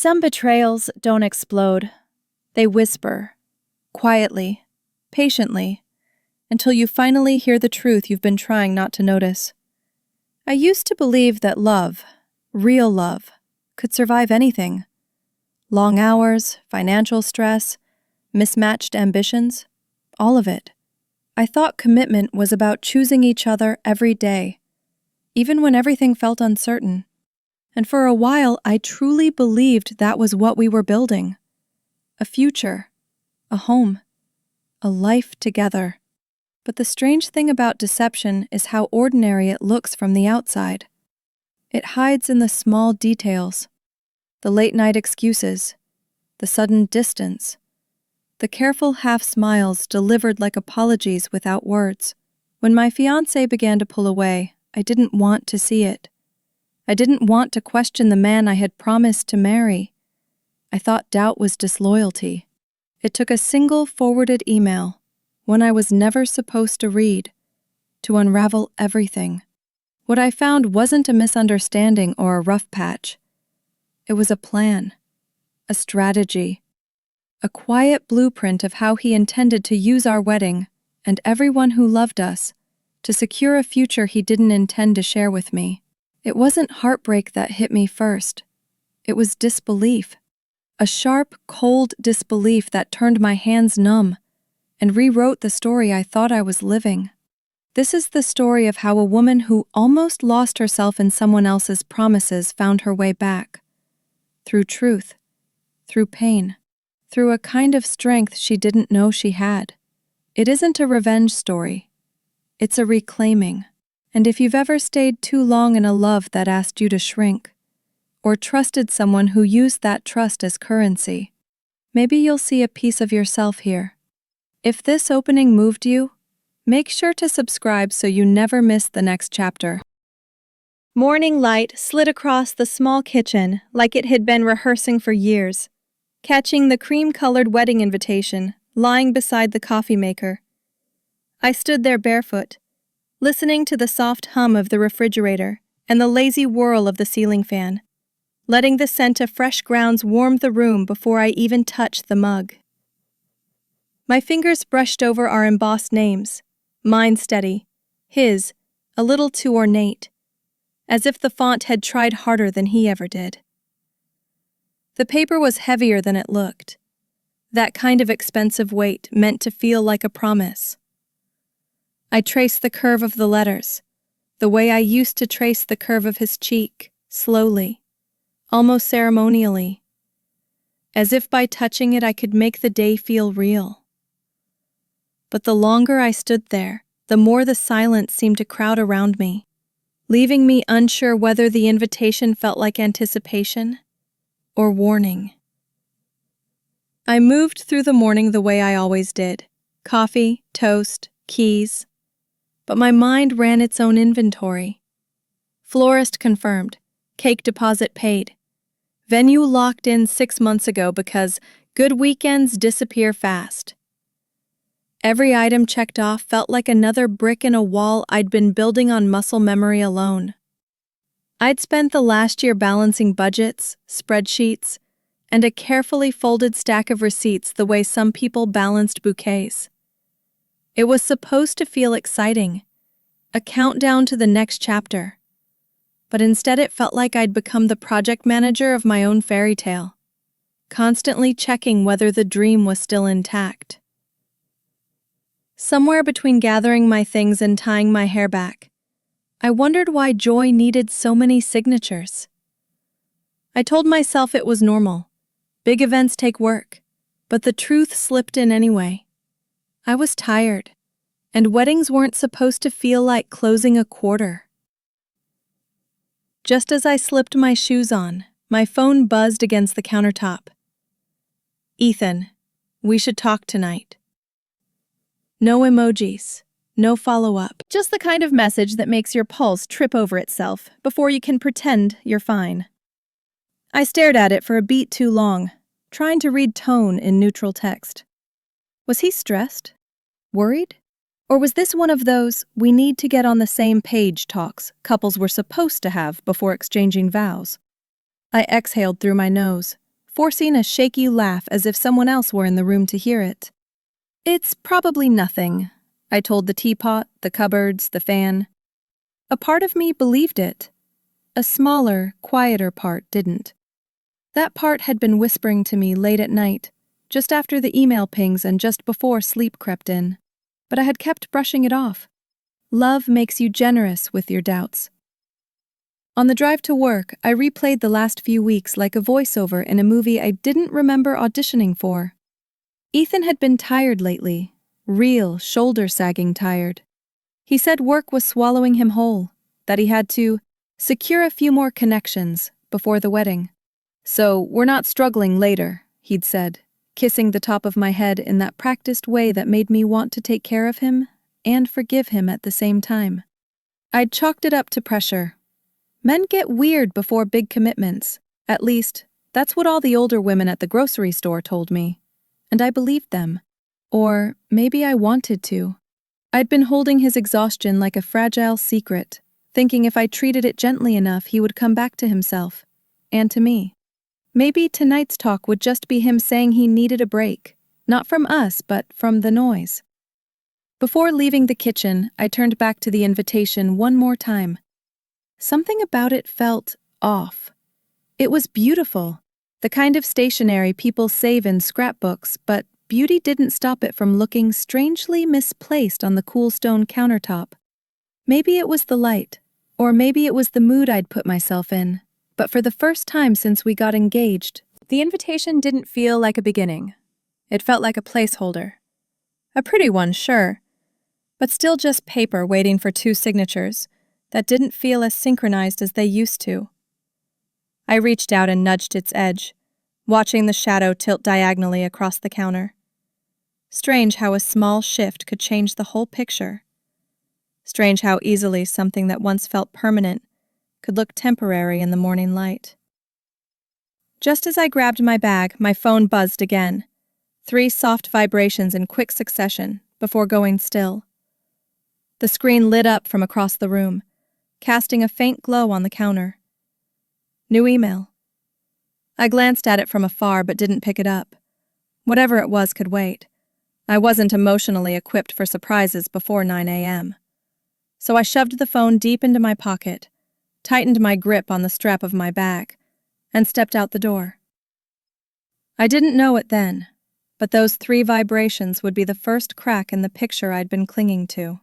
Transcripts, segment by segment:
Some betrayals don't explode. They whisper, quietly, patiently, until you finally hear the truth you've been trying not to notice. I used to believe that love, real love, could survive anything. Long hours, financial stress, mismatched ambitions, all of it. I thought commitment was about choosing each other every day, even when everything felt uncertain. And for a while, I truly believed that was what we were building. A future, a home, a life together. But the strange thing about deception is how ordinary it looks from the outside. It hides in the small details, the late-night excuses, the sudden distance, the careful half-smiles delivered like apologies without words. When my fiancé began to pull away, I didn't want to see it. I didn't want to question the man I had promised to marry. I thought doubt was disloyalty. It took a single forwarded email, one I was never supposed to read, to unravel everything. What I found wasn't a misunderstanding or a rough patch. It was a plan, a strategy, a quiet blueprint of how he intended to use our wedding and everyone who loved us to secure a future he didn't intend to share with me. It wasn't heartbreak that hit me first. It was disbelief. A sharp, cold disbelief that turned my hands numb and rewrote the story I thought I was living. This is the story of how a woman who almost lost herself in someone else's promises found her way back. Through truth, through pain, through a kind of strength she didn't know she had. It isn't a revenge story. It's a reclaiming. And if you've ever stayed too long in a love that asked you to shrink, or trusted someone who used that trust as currency, maybe you'll see a piece of yourself here. If this opening moved you, make sure to subscribe so you never miss the next chapter. Morning light slid across the small kitchen like it had been rehearsing for years, catching the cream-colored wedding invitation lying beside the coffee maker. I stood there barefoot, listening to the soft hum of the refrigerator and the lazy whirl of the ceiling fan, letting the scent of fresh grounds warm the room before I even touched the mug. My fingers brushed over our embossed names, mine steady, his a little too ornate, as if the font had tried harder than he ever did. The paper was heavier than it looked, that kind of expensive weight meant to feel like a promise. I traced the curve of the letters, the way I used to trace the curve of his cheek, slowly, almost ceremonially, as if by touching it I could make the day feel real. But the longer I stood there, the more the silence seemed to crowd around me, leaving me unsure whether the invitation felt like anticipation or warning. I moved through the morning the way I always did, coffee, toast, keys. But my mind ran its own inventory. Florist confirmed, cake deposit paid. Venue locked in 6 months ago because good weekends disappear fast. Every item checked off felt like another brick in a wall I'd been building on muscle memory alone. I'd spent the last year balancing budgets, spreadsheets, and a carefully folded stack of receipts the way some people balanced bouquets. It was supposed to feel exciting, a countdown to the next chapter. But instead it felt like I'd become the project manager of my own fairy tale, constantly checking whether the dream was still intact. Somewhere between gathering my things and tying my hair back, I wondered why joy needed so many signatures. I told myself it was normal. Big events take work, but the truth slipped in anyway. I was tired, and weddings weren't supposed to feel like closing a quarter. Just as I slipped my shoes on, my phone buzzed against the countertop. "Ethan, we should talk tonight." No emojis, no follow-up. Just the kind of message that makes your pulse trip over itself before you can pretend you're fine. I stared at it for a beat too long, trying to read tone in neutral text. Was he stressed? Worried? Or was this one of those we need to get on the same page talks couples were supposed to have before exchanging vows? I exhaled through my nose, forcing a shaky laugh as if someone else were in the room to hear it. "It's probably nothing," I told the teapot, the cupboards, the fan. A part of me believed it. A smaller, quieter part didn't. That part had been whispering to me late at night, just after the email pings and just before sleep crept in. But I had kept brushing it off. Love makes you generous with your doubts. On the drive to work, I replayed the last few weeks like a voiceover in a movie I didn't remember auditioning for. Ethan had been tired lately, real, shoulder-sagging tired. He said work was swallowing him whole, that he had to secure a few more connections before the wedding. "So we're not struggling later," he'd said, kissing the top of my head in that practiced way that made me want to take care of him and forgive him at the same time. I'd chalked it up to pressure. Men get weird before big commitments. At least, that's what all the older women at the grocery store told me. And I believed them. Or maybe I wanted to. I'd been holding his exhaustion like a fragile secret, thinking if I treated it gently enough he would come back to himself. And to me. Maybe tonight's talk would just be him saying he needed a break, not from us, but from the noise. Before leaving the kitchen, I turned back to the invitation one more time. Something about it felt off. It was beautiful, the kind of stationery people save in scrapbooks, but beauty didn't stop it from looking strangely misplaced on the cool stone countertop. Maybe it was the light, or maybe it was the mood I'd put myself in. But for the first time since we got engaged, the invitation didn't feel like a beginning. It felt like a placeholder. A pretty one, sure, but still just paper waiting for 2 signatures that didn't feel as synchronized as they used to. I reached out and nudged its edge, watching the shadow tilt diagonally across the counter. Strange how a small shift could change the whole picture. Strange how easily something that once felt permanent could look temporary in the morning light. Just as I grabbed my bag, my phone buzzed again. 3 soft vibrations in quick succession, before going still. The screen lit up from across the room, casting a faint glow on the counter. New email. I glanced at it from afar but didn't pick it up. Whatever it was could wait. I wasn't emotionally equipped for surprises before 9 a.m. So I shoved the phone deep into my pocket, tightened my grip on the strap of my bag, and stepped out the door. I didn't know it then, but those 3 vibrations would be the first crack in the picture I'd been clinging to.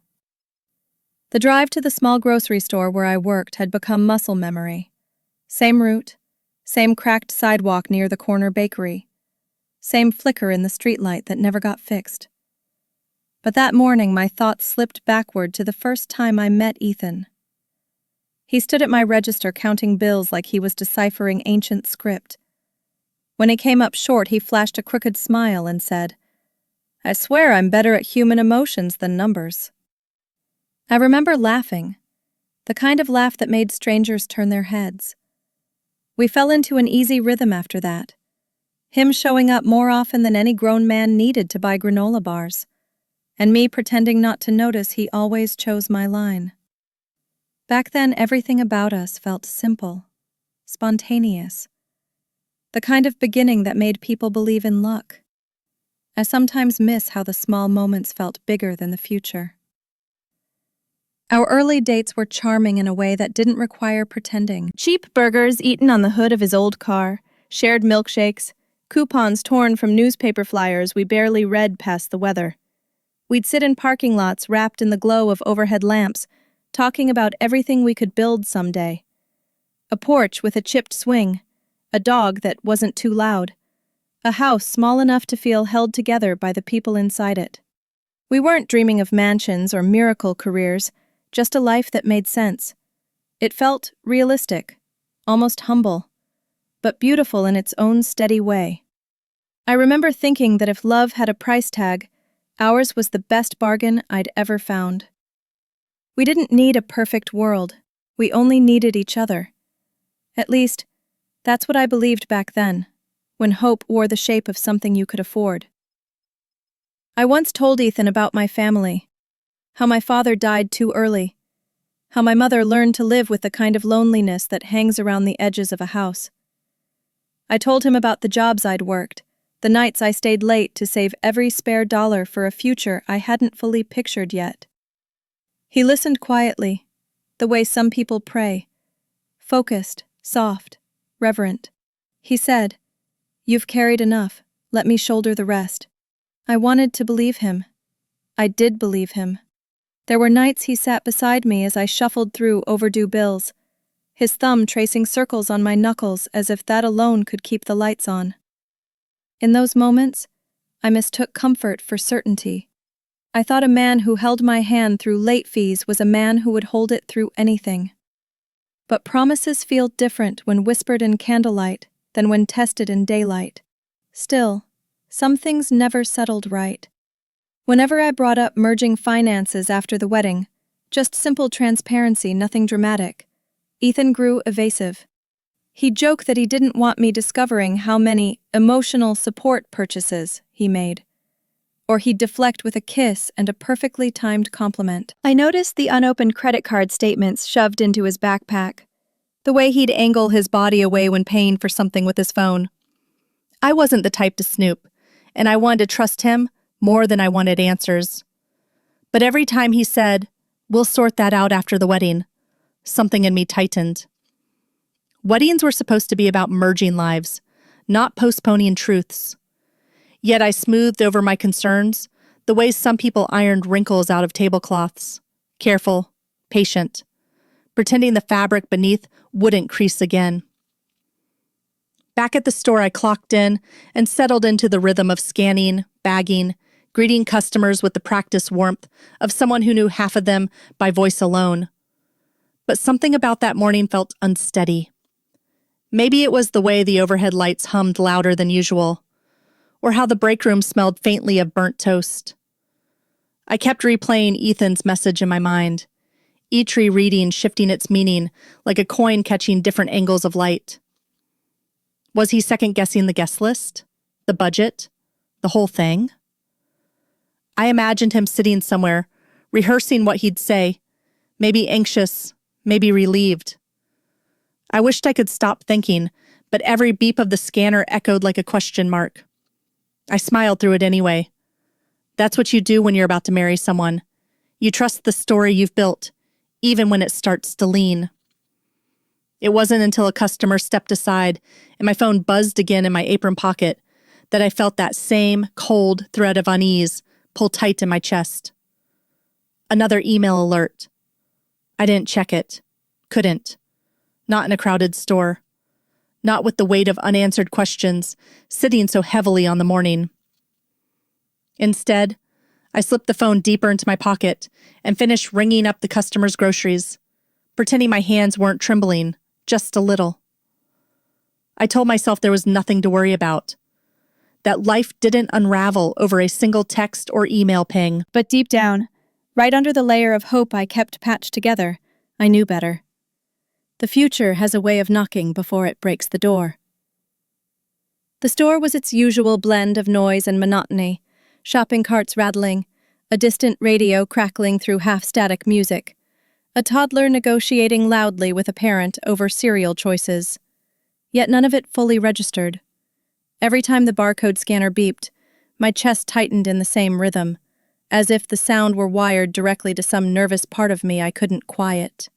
The drive to the small grocery store where I worked had become muscle memory. Same route, same cracked sidewalk near the corner bakery, same flicker in the streetlight that never got fixed. But that morning my thoughts slipped backward to the first time I met Ethan. He stood at my register counting bills like he was deciphering ancient script. When he came up short, he flashed a crooked smile and said, "I swear I'm better at human emotions than numbers." I remember laughing, the kind of laugh that made strangers turn their heads. We fell into an easy rhythm after that, him showing up more often than any grown man needed to buy granola bars, and me pretending not to notice he always chose my line. Back then, everything about us felt simple, spontaneous. The kind of beginning that made people believe in luck. I sometimes miss how the small moments felt bigger than the future. Our early dates were charming in a way that didn't require pretending. Cheap burgers eaten on the hood of his old car, shared milkshakes, coupons torn from newspaper flyers we barely read past the weather. We'd sit in parking lots wrapped in the glow of overhead lamps, talking about everything we could build someday. A porch with a chipped swing, a dog that wasn't too loud, a house small enough to feel held together by the people inside it. We weren't dreaming of mansions or miracle careers, just a life that made sense. It felt realistic, almost humble, but beautiful in its own steady way. I remember thinking that if love had a price tag, ours was the best bargain I'd ever found. We didn't need a perfect world, we only needed each other. At least, that's what I believed back then, when hope wore the shape of something you could afford. I once told Ethan about my family, how my father died too early, how my mother learned to live with the kind of loneliness that hangs around the edges of a house. I told him about the jobs I'd worked, the nights I stayed late to save every spare dollar for a future I hadn't fully pictured yet. He listened quietly, the way some people pray, focused, soft, reverent. He said, "You've carried enough, let me shoulder the rest." I wanted to believe him. I did believe him. There were nights he sat beside me as I shuffled through overdue bills, his thumb tracing circles on my knuckles as if that alone could keep the lights on. In those moments, I mistook comfort for certainty. I thought a man who held my hand through late fees was a man who would hold it through anything. But promises feel different when whispered in candlelight than when tested in daylight. Still, some things never settled right. Whenever I brought up merging finances after the wedding, just simple transparency, nothing dramatic, Ethan grew evasive. He'd joke that he didn't want me discovering how many emotional support purchases he made. Or he'd deflect with a kiss and a perfectly timed compliment. I noticed the unopened credit card statements shoved into his backpack, the way he'd angle his body away when paying for something with his phone. I wasn't the type to snoop, and I wanted to trust him more than I wanted answers. But every time he said, "We'll sort that out after the wedding," something in me tightened. Weddings were supposed to be about merging lives, not postponing truths. Yet I smoothed over my concerns the way some people ironed wrinkles out of tablecloths. Careful, patient, pretending the fabric beneath wouldn't crease again. Back at the store, I clocked in and settled into the rhythm of scanning, bagging, greeting customers with the practiced warmth of someone who knew half of them by voice alone. But something about that morning felt unsteady. Maybe it was the way the overhead lights hummed louder than usual, or how the break room smelled faintly of burnt toast. I kept replaying Ethan's message in my mind, each rereading shifting its meaning like a coin catching different angles of light. Was he second-guessing the guest list? The budget? The whole thing? I imagined him sitting somewhere, rehearsing what he'd say, maybe anxious, maybe relieved. I wished I could stop thinking, but every beep of the scanner echoed like a question mark. I smiled through it anyway. That's what you do when you're about to marry someone. You trust the story you've built, even when it starts to lean. It wasn't until a customer stepped aside and my phone buzzed again in my apron pocket that I felt that same cold thread of unease pull tight in my chest. Another email alert. I didn't check it. Couldn't. Not in a crowded store. Not with the weight of unanswered questions sitting so heavily on the morning. Instead, I slipped the phone deeper into my pocket and finished ringing up the customer's groceries, pretending my hands weren't trembling, just a little. I told myself there was nothing to worry about, that life didn't unravel over a single text or email ping. But deep down, right under the layer of hope I kept patched together, I knew better. The future has a way of knocking before it breaks the door. The store was its usual blend of noise and monotony, shopping carts rattling, a distant radio crackling through half-static music, a toddler negotiating loudly with a parent over cereal choices. Yet none of it fully registered. Every time the barcode scanner beeped, my chest tightened in the same rhythm, as if the sound were wired directly to some nervous part of me I couldn't quiet.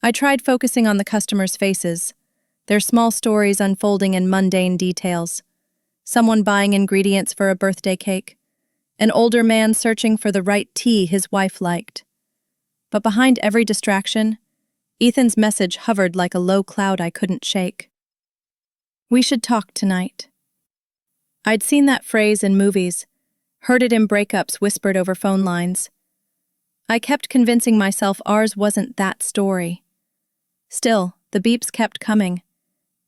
I tried focusing on the customers' faces, their small stories unfolding in mundane details. Someone buying ingredients for a birthday cake, an older man searching for the right tea his wife liked. But behind every distraction, Ethan's message hovered like a low cloud I couldn't shake. "We should talk tonight." I'd seen that phrase in movies, heard it in breakups whispered over phone lines. I kept convincing myself ours wasn't that story. Still, the beeps kept coming,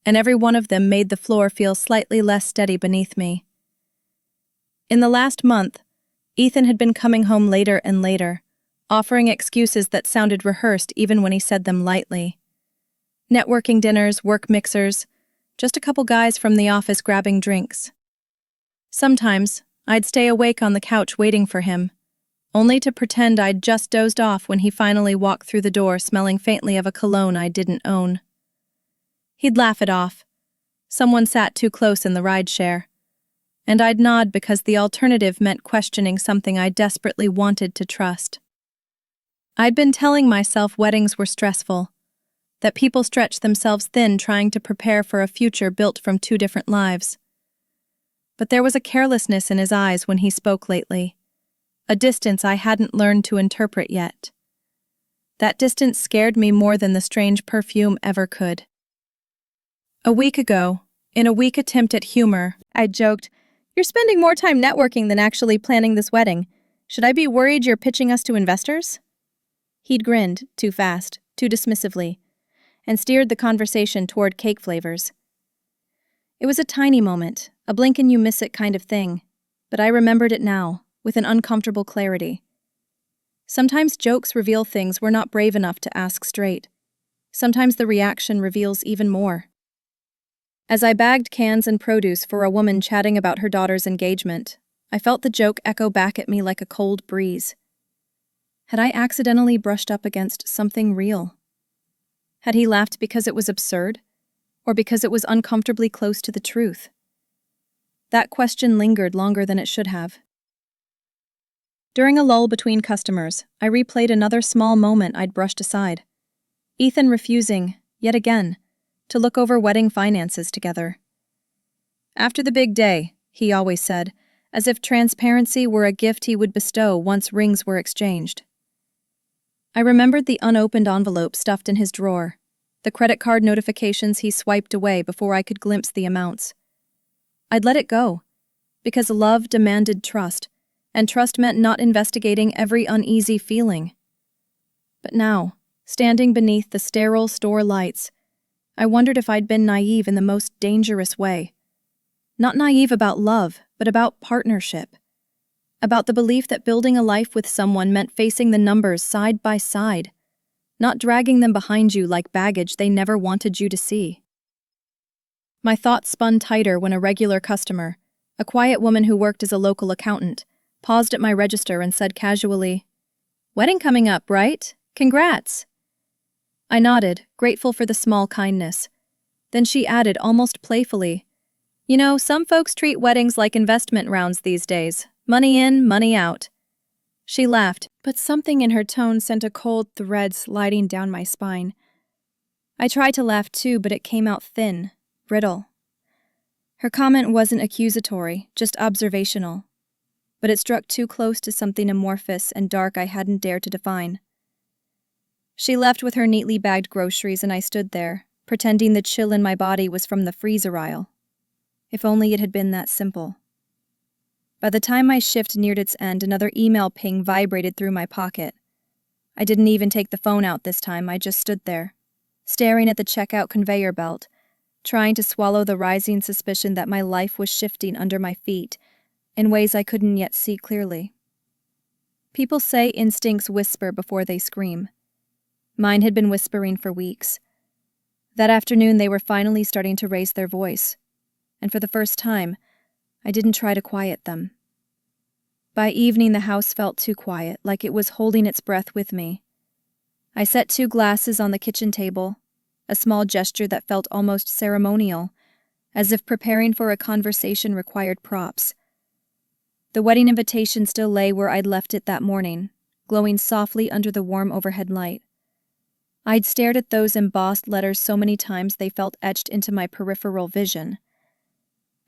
and every one of them made the floor feel slightly less steady beneath me. In the last month, Ethan had been coming home later and later, offering excuses that sounded rehearsed even when he said them lightly. Networking dinners, work mixers, just a couple guys from the office grabbing drinks. Sometimes, I'd stay awake on the couch waiting for him, only to pretend I'd just dozed off when he finally walked through the door smelling faintly of a cologne I didn't own. He'd laugh it off, Someone sat too close in the ride share, and I'd nod because the alternative meant questioning something I desperately wanted to trust. I'd been telling myself weddings were stressful, that people stretch themselves thin trying to prepare for a future built from two different lives. But there was a carelessness in his eyes when he spoke lately, a distance I hadn't learned to interpret yet. That distance scared me more than the strange perfume ever could. A week ago, in a weak attempt at humor, I joked, "You're spending more time networking than actually planning this wedding. Should I be worried you're pitching us to investors?" He'd grinned, too fast, too dismissively, and steered the conversation toward cake flavors. It was a tiny moment, a blink and you miss it kind of thing, but I remembered it now, with an uncomfortable clarity. Sometimes jokes reveal things we're not brave enough to ask straight. Sometimes the reaction reveals even more. As I bagged cans and produce for a woman chatting about her daughter's engagement, I felt the joke echo back at me like a cold breeze. Had I accidentally brushed up against something real? Had he laughed because it was absurd, or because it was uncomfortably close to the truth? That question lingered longer than it should have. During a lull between customers, I replayed another small moment I'd brushed aside. Ethan refusing, yet again, to look over wedding finances together. After the big day, he always said, as if transparency were a gift he would bestow once rings were exchanged. I remembered the unopened envelope stuffed in his drawer, the credit card notifications he swiped away before I could glimpse the amounts. I'd let it go, because love demanded trust, and trust meant not investigating every uneasy feeling. But now, standing beneath the sterile store lights, I wondered if I'd been naive in the most dangerous way. Not naive about love, but about partnership. About the belief that building a life with someone meant facing the numbers side by side, not dragging them behind you like baggage they never wanted you to see. My thoughts spun tighter when a regular customer, a quiet woman who worked as a local accountant, paused at my register and said casually, "Wedding coming up, right? Congrats!" I nodded, grateful for the small kindness. Then she added almost playfully, "You know, some folks treat weddings like investment rounds these days. Money in, money out." She laughed, but something in her tone sent a cold thread sliding down my spine. I tried to laugh too, but it came out thin, brittle. Her comment wasn't accusatory, just observational. But it struck too close to something amorphous and dark I hadn't dared to define. She left with her neatly bagged groceries and I stood there, pretending the chill in my body was from the freezer aisle. If only it had been that simple. By the time my shift neared its end, another email ping vibrated through my pocket. I didn't even take the phone out this time, I just stood there, staring at the checkout conveyor belt, trying to swallow the rising suspicion that my life was shifting under my feet in ways I couldn't yet see clearly. People say instincts whisper before they scream. Mine had been whispering for weeks. That afternoon they were finally starting to raise their voice, and for the first time, I didn't try to quiet them. By evening the house felt too quiet, like it was holding its breath with me. I set 2 glasses on the kitchen table, a small gesture that felt almost ceremonial, as if preparing for a conversation required props. The wedding invitation still lay where I'd left it that morning, glowing softly under the warm overhead light. I'd stared at those embossed letters so many times they felt etched into my peripheral vision.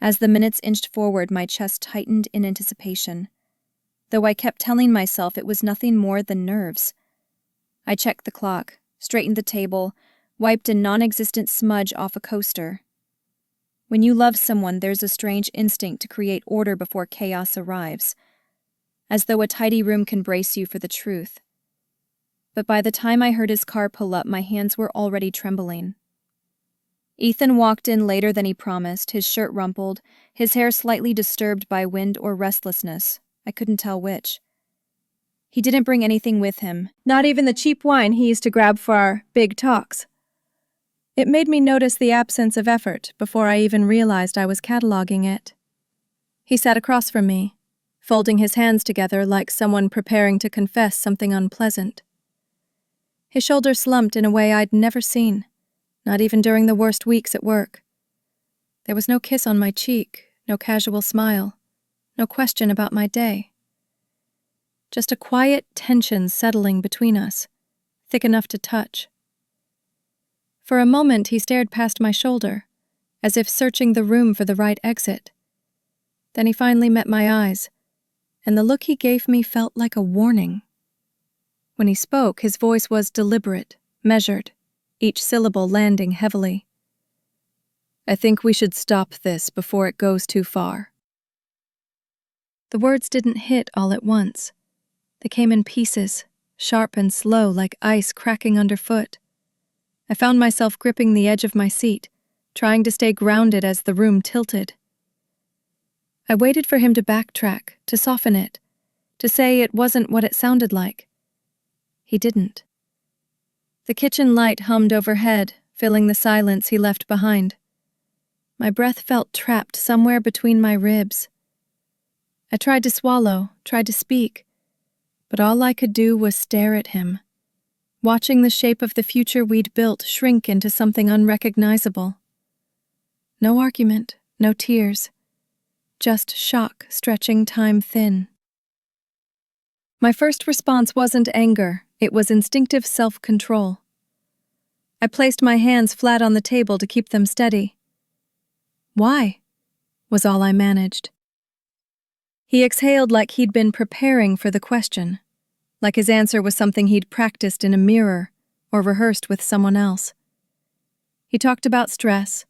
As the minutes inched forward, my chest tightened in anticipation, though I kept telling myself it was nothing more than nerves. I checked the clock, straightened the table, wiped a non-existent smudge off a coaster. When you love someone, there's a strange instinct to create order before chaos arrives, as though a tidy room can brace you for the truth. But by the time I heard his car pull up, my hands were already trembling. Ethan walked in later than he promised, his shirt rumpled, his hair slightly disturbed by wind or restlessness. I couldn't tell which. He didn't bring anything with him, not even the cheap wine he used to grab for our big talks. It made me notice the absence of effort before I even realized I was cataloging it. He sat across from me, folding his hands together like someone preparing to confess something unpleasant. His shoulders slumped in a way I'd never seen, not even during the worst weeks at work. There was no kiss on my cheek, no casual smile, no question about my day. Just a quiet tension settling between us, thick enough to touch. For a moment he stared past my shoulder, as if searching the room for the right exit. Then he finally met my eyes, and the look he gave me felt like a warning. When he spoke, his voice was deliberate, measured, each syllable landing heavily. "I think we should stop this before it goes too far." The words didn't hit all at once. They came in pieces, sharp and slow like ice cracking underfoot. I found myself gripping the edge of my seat, trying to stay grounded as the room tilted. I waited for him to backtrack, to soften it, to say it wasn't what it sounded like. He didn't. The kitchen light hummed overhead, filling the silence he left behind. My breath felt trapped somewhere between my ribs. I tried to swallow, tried to speak, but all I could do was stare at him, watching the shape of the future we'd built shrink into something unrecognizable. No argument, no tears, just shock stretching time thin. My first response wasn't anger, it was instinctive self-control. I placed my hands flat on the table to keep them steady. "Why?" was all I managed. He exhaled like he'd been preparing for the question, like his answer was something he'd practiced in a mirror or rehearsed with someone else. He talked about stress,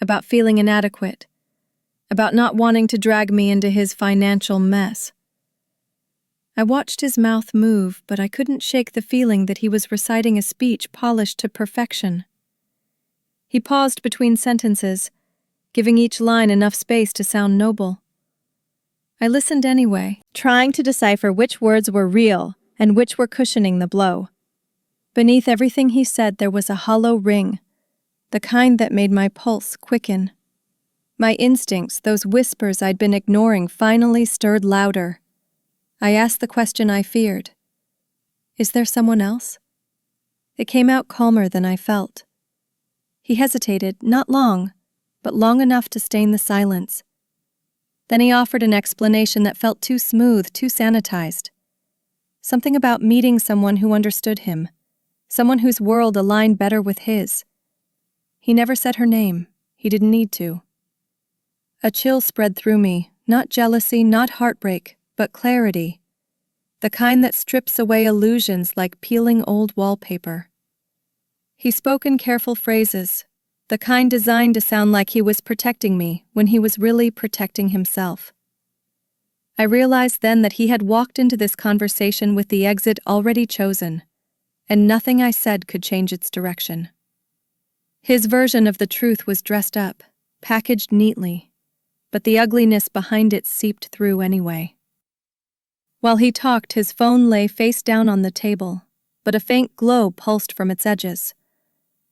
about feeling inadequate, about not wanting to drag me into his financial mess. I watched his mouth move, but I couldn't shake the feeling that he was reciting a speech polished to perfection. He paused between sentences, giving each line enough space to sound noble. I listened anyway, trying to decipher which words were real and which were cushioning the blow. Beneath everything he said there was a hollow ring, the kind that made my pulse quicken. My instincts, those whispers I'd been ignoring, finally stirred louder. I asked the question I feared. "Is there someone else?" It came out calmer than I felt. He hesitated, not long, but long enough to stain the silence. Then he offered an explanation that felt too smooth, too sanitized. Something about meeting someone who understood him, someone whose world aligned better with his. He never said her name. He didn't need to. A chill spread through me, not jealousy, not heartbreak, but clarity. The kind that strips away illusions like peeling old wallpaper. He spoke in careful phrases, the kind designed to sound like he was protecting me when he was really protecting himself. I realized then that he had walked into this conversation with the exit already chosen, and nothing I said could change its direction. His version of the truth was dressed up, packaged neatly, but the ugliness behind it seeped through anyway. While he talked, his phone lay face down on the table, but a faint glow pulsed from its edges.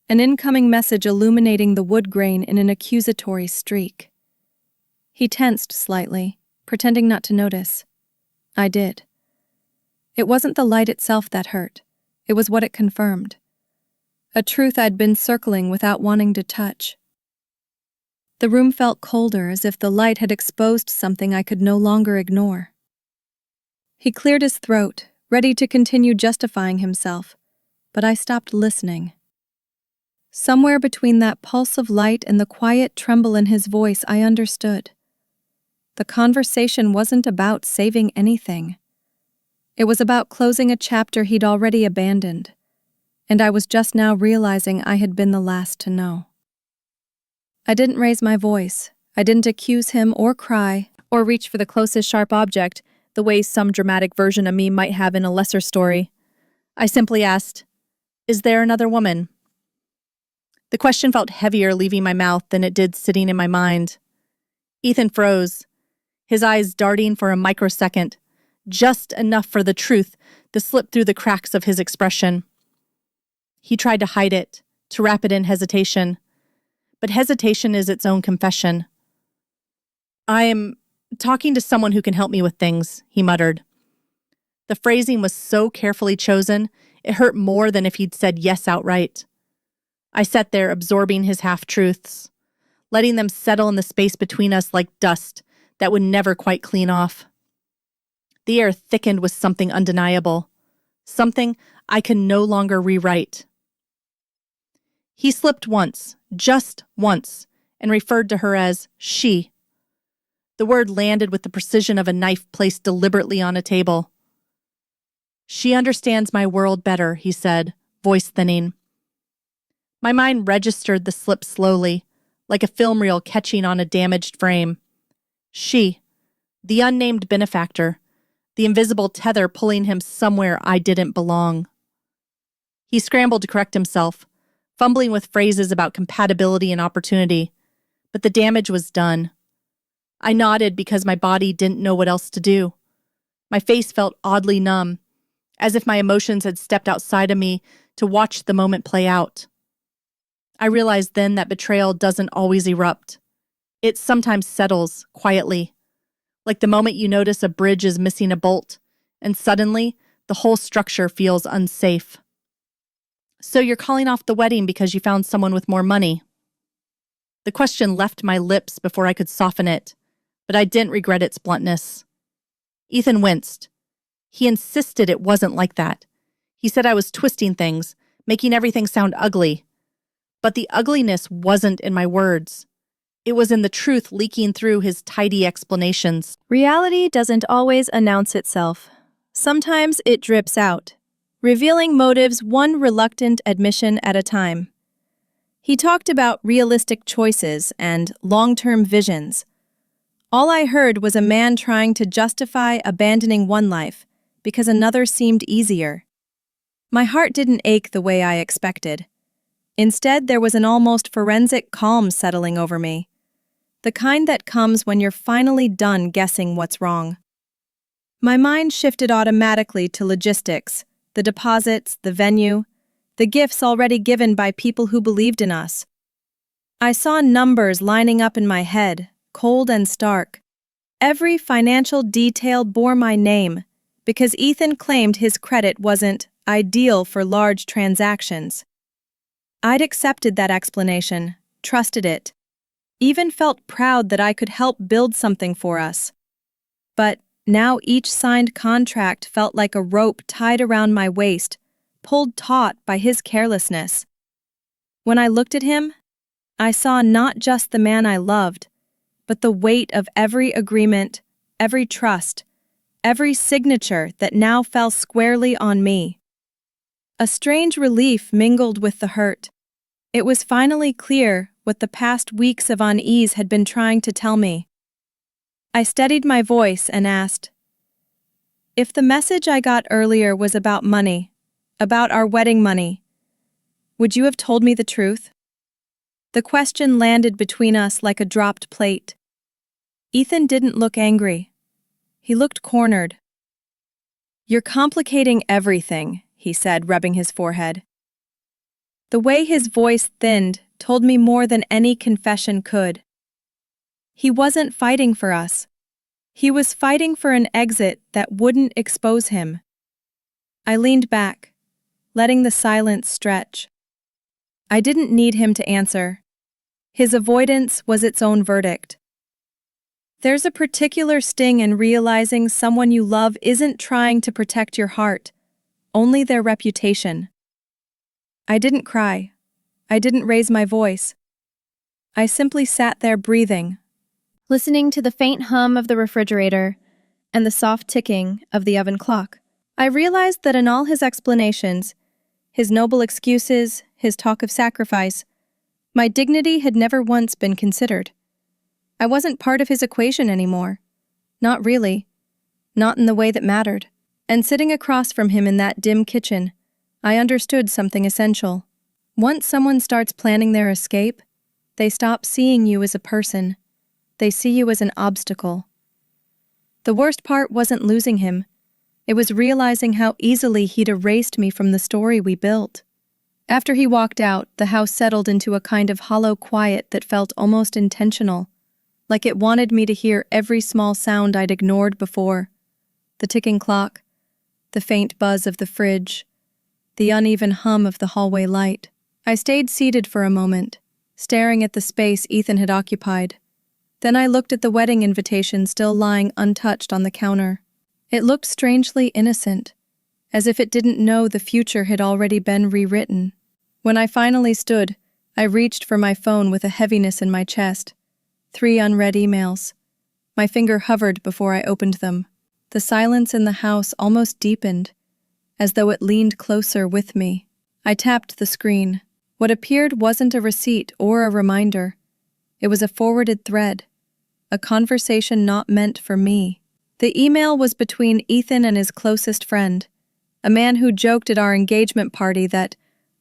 An incoming message illuminating the wood grain in an accusatory streak. He tensed slightly, pretending not to notice. I did. It wasn't the light itself that hurt. It was what it confirmed. A truth I'd been circling without wanting to touch. The room felt colder, as if the light had exposed something I could no longer ignore. He cleared his throat, ready to continue justifying himself, but I stopped listening. Somewhere between that pulse of light and the quiet tremble in his voice, I understood. The conversation wasn't about saving anything. It was about closing a chapter he'd already abandoned, and I was just now realizing I had been the last to know. I didn't raise my voice. I didn't accuse him or cry or reach for the closest sharp object, the way some dramatic version of me might have in a lesser story. I simply asked, "Is there another woman?" The question felt heavier leaving my mouth than it did sitting in my mind. Ethan froze, his eyes darting for a microsecond, just enough for the truth to slip through the cracks of his expression. He tried to hide it, to wrap it in hesitation. But hesitation is its own confession. "I'm talking to someone who can help me with things," he muttered. The phrasing was so carefully chosen, it hurt more than if he'd said yes outright. I sat there absorbing his half-truths, letting them settle in the space between us like dust that would never quite clean off. The air thickened with something undeniable, something I could no longer rewrite. He slipped once, just once, and referred to her as she. The word landed with the precision of a knife placed deliberately on a table. She understands my world better, he said, voice thinning. My mind registered the slip slowly, like a film reel catching on a damaged frame. She, the unnamed benefactor, the invisible tether pulling him somewhere I didn't belong. He scrambled to correct himself, fumbling with phrases about compatibility and opportunity, but the damage was done. I nodded because my body didn't know what else to do. My face felt oddly numb, as if my emotions had stepped outside of me to watch the moment play out. I realized then that betrayal doesn't always erupt. It sometimes settles quietly, like the moment you notice a bridge is missing a bolt, and suddenly the whole structure feels unsafe. So you're calling off the wedding because you found someone with more money? The question left my lips before I could soften it, but I didn't regret its bluntness. Ethan winced. He insisted it wasn't like that. He said I was twisting things, making everything sound ugly. But the ugliness wasn't in my words. It was in the truth leaking through his tidy explanations. Reality doesn't always announce itself. Sometimes it drips out, revealing motives one reluctant admission at a time. He talked about realistic choices and long-term visions. All I heard was a man trying to justify abandoning one life because another seemed easier. My heart didn't ache the way I expected. Instead, there was an almost forensic calm settling over me. The kind that comes when you're finally done guessing what's wrong. My mind shifted automatically to logistics, the deposits, the venue, the gifts already given by people who believed in us. I saw numbers lining up in my head, cold and stark. Every financial detail bore my name, because Ethan claimed his credit wasn't ideal for large transactions. I'd accepted that explanation, trusted it, even felt proud that I could help build something for us. But now each signed contract felt like a rope tied around my waist, pulled taut by his carelessness. When I looked at him, I saw not just the man I loved, but the weight of every agreement, every trust, every signature that now fell squarely on me. A strange relief mingled with the hurt. It was finally clear what the past weeks of unease had been trying to tell me. I steadied my voice and asked, "If the message I got earlier was about money, about our wedding money, would you have told me the truth?" The question landed between us like a dropped plate. Ethan didn't look angry. He looked cornered. "You're complicating everything," he said, rubbing his forehead. The way his voice thinned told me more than any confession could. He wasn't fighting for us. He was fighting for an exit that wouldn't expose him. I leaned back, letting the silence stretch. I didn't need him to answer. His avoidance was its own verdict. There's a particular sting in realizing someone you love isn't trying to protect your heart, only their reputation. I didn't cry. I didn't raise my voice. I simply sat there breathing, listening to the faint hum of the refrigerator and the soft ticking of the oven clock. I realized that in all his explanations, his noble excuses, his talk of sacrifice, my dignity had never once been considered. I wasn't part of his equation anymore. Not really. Not in the way that mattered. And sitting across from him in that dim kitchen, I understood something essential. Once someone starts planning their escape, they stop seeing you as a person. They see you as an obstacle. The worst part wasn't losing him. It was realizing how easily he'd erased me from the story we built. After he walked out, the house settled into a kind of hollow quiet that felt almost intentional, like it wanted me to hear every small sound I'd ignored before. The ticking clock, the faint buzz of the fridge, the uneven hum of the hallway light. I stayed seated for a moment, staring at the space Ethan had occupied. Then I looked at the wedding invitation still lying untouched on the counter. It looked strangely innocent, as if it didn't know the future had already been rewritten. When I finally stood, I reached for my phone with a heaviness in my chest. 3 unread emails. My finger hovered before I opened them. The silence in the house almost deepened, as though it leaned closer with me. I tapped the screen. What appeared wasn't a receipt or a reminder. It was a forwarded thread, a conversation not meant for me. The email was between Ethan and his closest friend, a man who joked at our engagement party that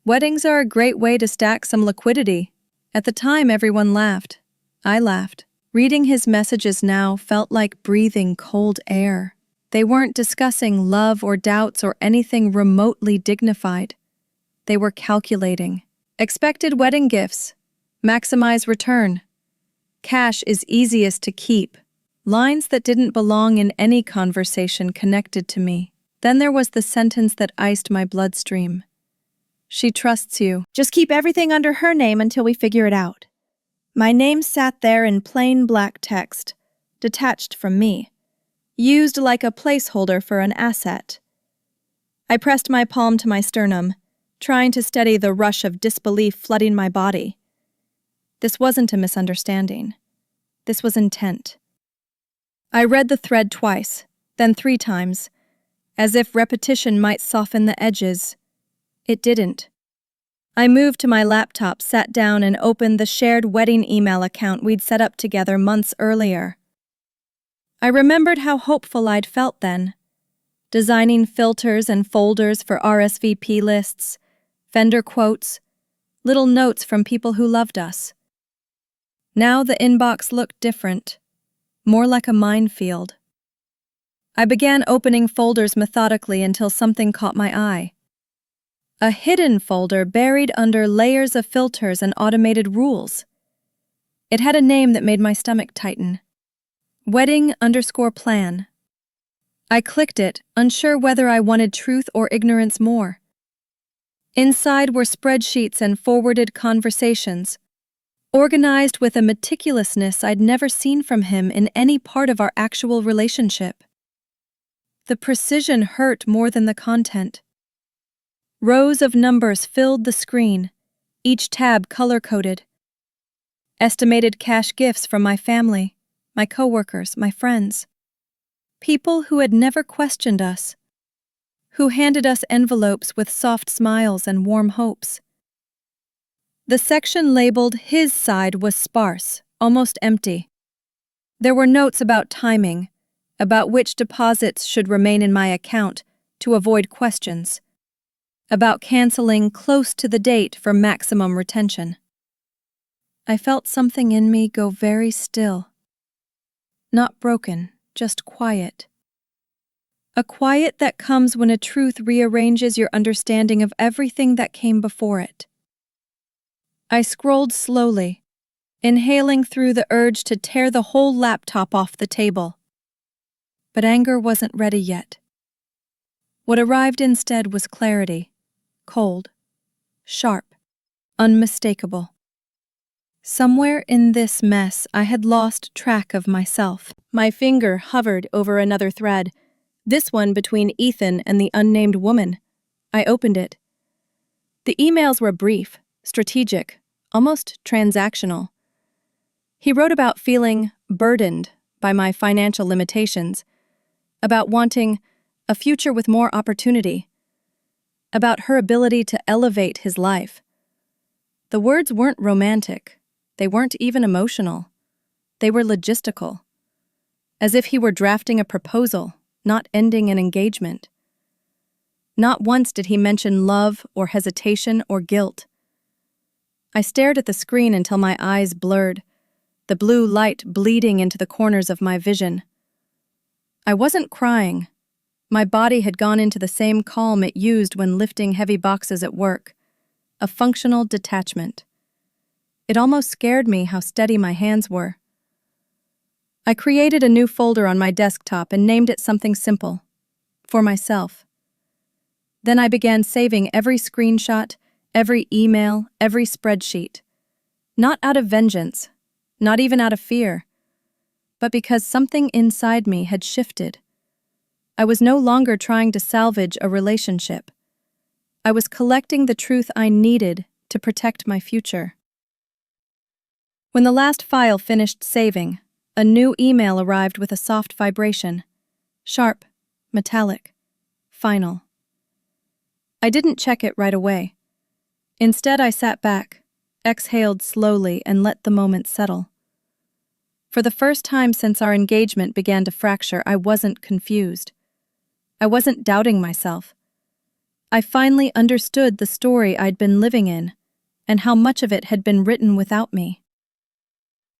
weddings are a great way to stack some liquidity. At the time, everyone laughed. I laughed. Reading his messages now felt like breathing cold air. They weren't discussing love or doubts or anything remotely dignified. They were calculating. Expected wedding gifts. Maximize return. Cash is easiest to keep. Lines that didn't belong in any conversation connected to me. Then there was the sentence that iced my bloodstream. She trusts you. Just keep everything under her name until we figure it out. My name sat there in plain black text, detached from me, used like a placeholder for an asset. I pressed my palm to my sternum, trying to steady the rush of disbelief flooding my body. This wasn't a misunderstanding. This was intent. I read the thread twice, then 3 times, as if repetition might soften the edges. It didn't. I moved to my laptop, sat down, and opened the shared wedding email account we'd set up together months earlier. I remembered how hopeful I'd felt then, designing filters and folders for RSVP lists, vendor quotes, little notes from people who loved us. Now the inbox looked different, more like a minefield. I began opening folders methodically until something caught my eye. A hidden folder buried under layers of filters and automated rules. It had a name that made my stomach tighten. Wedding_plan. I clicked it, unsure whether I wanted truth or ignorance more. Inside were spreadsheets and forwarded conversations, organized with a meticulousness I'd never seen from him in any part of our actual relationship. The precision hurt more than the content. Rows of numbers filled the screen, each tab color-coded. Estimated cash gifts from my family, my coworkers, my friends. People who had never questioned us, who handed us envelopes with soft smiles and warm hopes. The section labeled his side was sparse, almost empty. There were notes about timing, about which deposits should remain in my account to avoid questions, about canceling close to the date for maximum retention. I felt something in me go very still. Not broken, just quiet. A quiet that comes when a truth rearranges your understanding of everything that came before it. I scrolled slowly, inhaling through the urge to tear the whole laptop off the table. But anger wasn't ready yet. What arrived instead was clarity. Cold, sharp, unmistakable. Somewhere in this mess, I had lost track of myself. My finger hovered over another thread, this one between Ethan and the unnamed woman. I opened it. The emails were brief, strategic, almost transactional. He wrote about feeling burdened by my financial limitations, about wanting a future with more opportunity, about her ability to elevate his life. The words weren't romantic. They weren't even emotional. They were logistical, as if he were drafting a proposal, not ending an engagement. Not once did he mention love or hesitation or guilt. I stared at the screen until my eyes blurred, the blue light bleeding into the corners of my vision. I wasn't crying. My body had gone into the same calm it used when lifting heavy boxes at work, a functional detachment. It almost scared me how steady my hands were. I created a new folder on my desktop and named it something simple, for myself. Then I began saving every screenshot, every email, every spreadsheet. Not out of vengeance, not even out of fear, but because something inside me had shifted. I was no longer trying to salvage a relationship. I was collecting the truth I needed to protect my future. When the last file finished saving, a new email arrived with a soft vibration. Sharp, metallic, final. I didn't check it right away. Instead, I sat back, exhaled slowly, and let the moment settle. For the first time since our engagement began to fracture, I wasn't confused. I wasn't doubting myself. I finally understood the story I'd been living in, and how much of it had been written without me.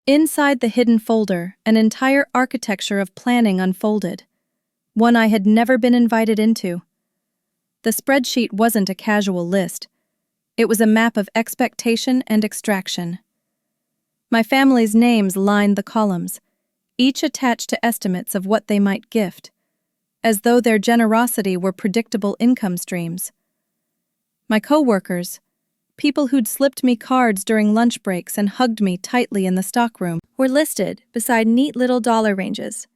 Inside the hidden folder, an entire architecture of planning unfolded, one I had never been invited into. The spreadsheet wasn't a casual list. It was a map of expectation and extraction. My family's names lined the columns, each attached to estimates of what they might gift, as though their generosity were predictable income streams. My co-workers, people who'd slipped me cards during lunch breaks and hugged me tightly in the stockroom, were listed beside neat little dollar ranges.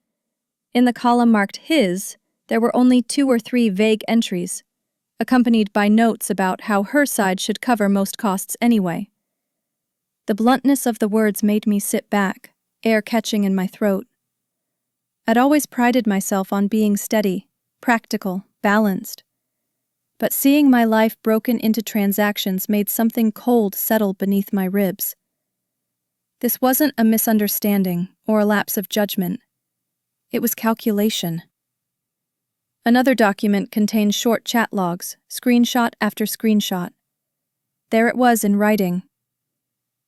In the column marked his, there were only 2 or 3 vague entries, accompanied by notes about how her side should cover most costs anyway. The bluntness of the words made me sit back, air catching in my throat. I'd always prided myself on being steady, practical, balanced. But seeing my life broken into transactions made something cold settle beneath my ribs. This wasn't a misunderstanding or a lapse of judgment. It was calculation. Another document contained short chat logs, screenshot after screenshot. There it was in writing.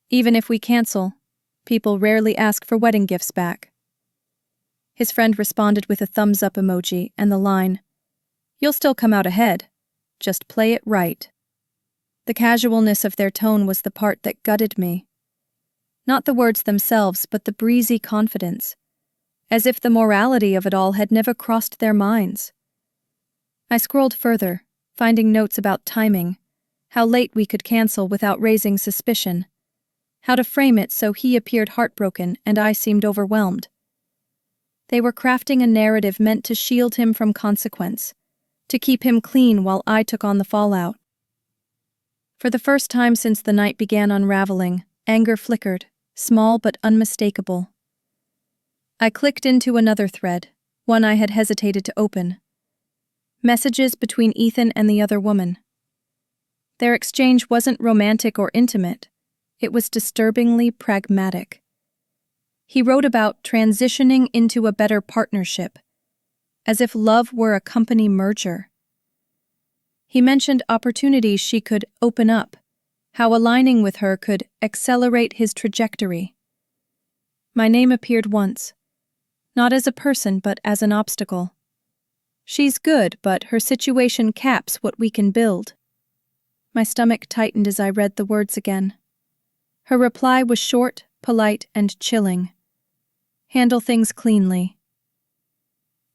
Even if we cancel, people rarely ask for wedding gifts back. His friend responded with a thumbs-up emoji and the line, "You'll still come out ahead. Just play it right." The casualness of their tone was the part that gutted me. Not the words themselves, but the breezy confidence, as if the morality of it all had never crossed their minds. I scrolled further, finding notes about timing, how late we could cancel without raising suspicion, how to frame it so he appeared heartbroken and I seemed overwhelmed. They were crafting a narrative meant to shield him from consequence, to keep him clean while I took on the fallout. For the first time since the night began unraveling, anger flickered, small but unmistakable. I clicked into another thread, one I had hesitated to open. Messages between Ethan and the other woman. Their exchange wasn't romantic or intimate. It was disturbingly pragmatic. He wrote about transitioning into a better partnership, as if love were a company merger. He mentioned opportunities she could open up, how aligning with her could accelerate his trajectory. My name appeared once, not as a person but as an obstacle. She's good, but her situation caps what we can build. My stomach tightened as I read the words again. Her reply was short, polite, and chilling. Handle things cleanly.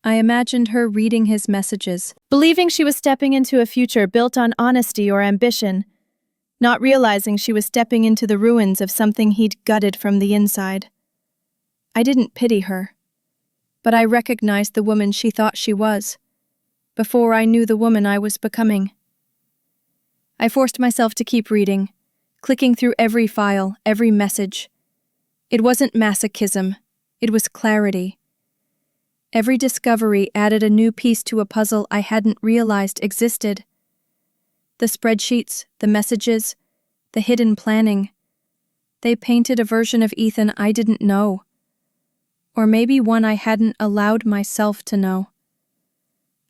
I imagined her reading his messages, believing she was stepping into a future built on honesty or ambition, not realizing she was stepping into the ruins of something he'd gutted from the inside. I didn't pity her, but I recognized the woman she thought she was, before I knew the woman I was becoming. I forced myself to keep reading, clicking through every file, every message. It wasn't masochism, it was clarity. Every discovery added a new piece to a puzzle I hadn't realized existed. The spreadsheets, the messages, the hidden planning. They painted a version of Ethan I didn't know. Or maybe one I hadn't allowed myself to know.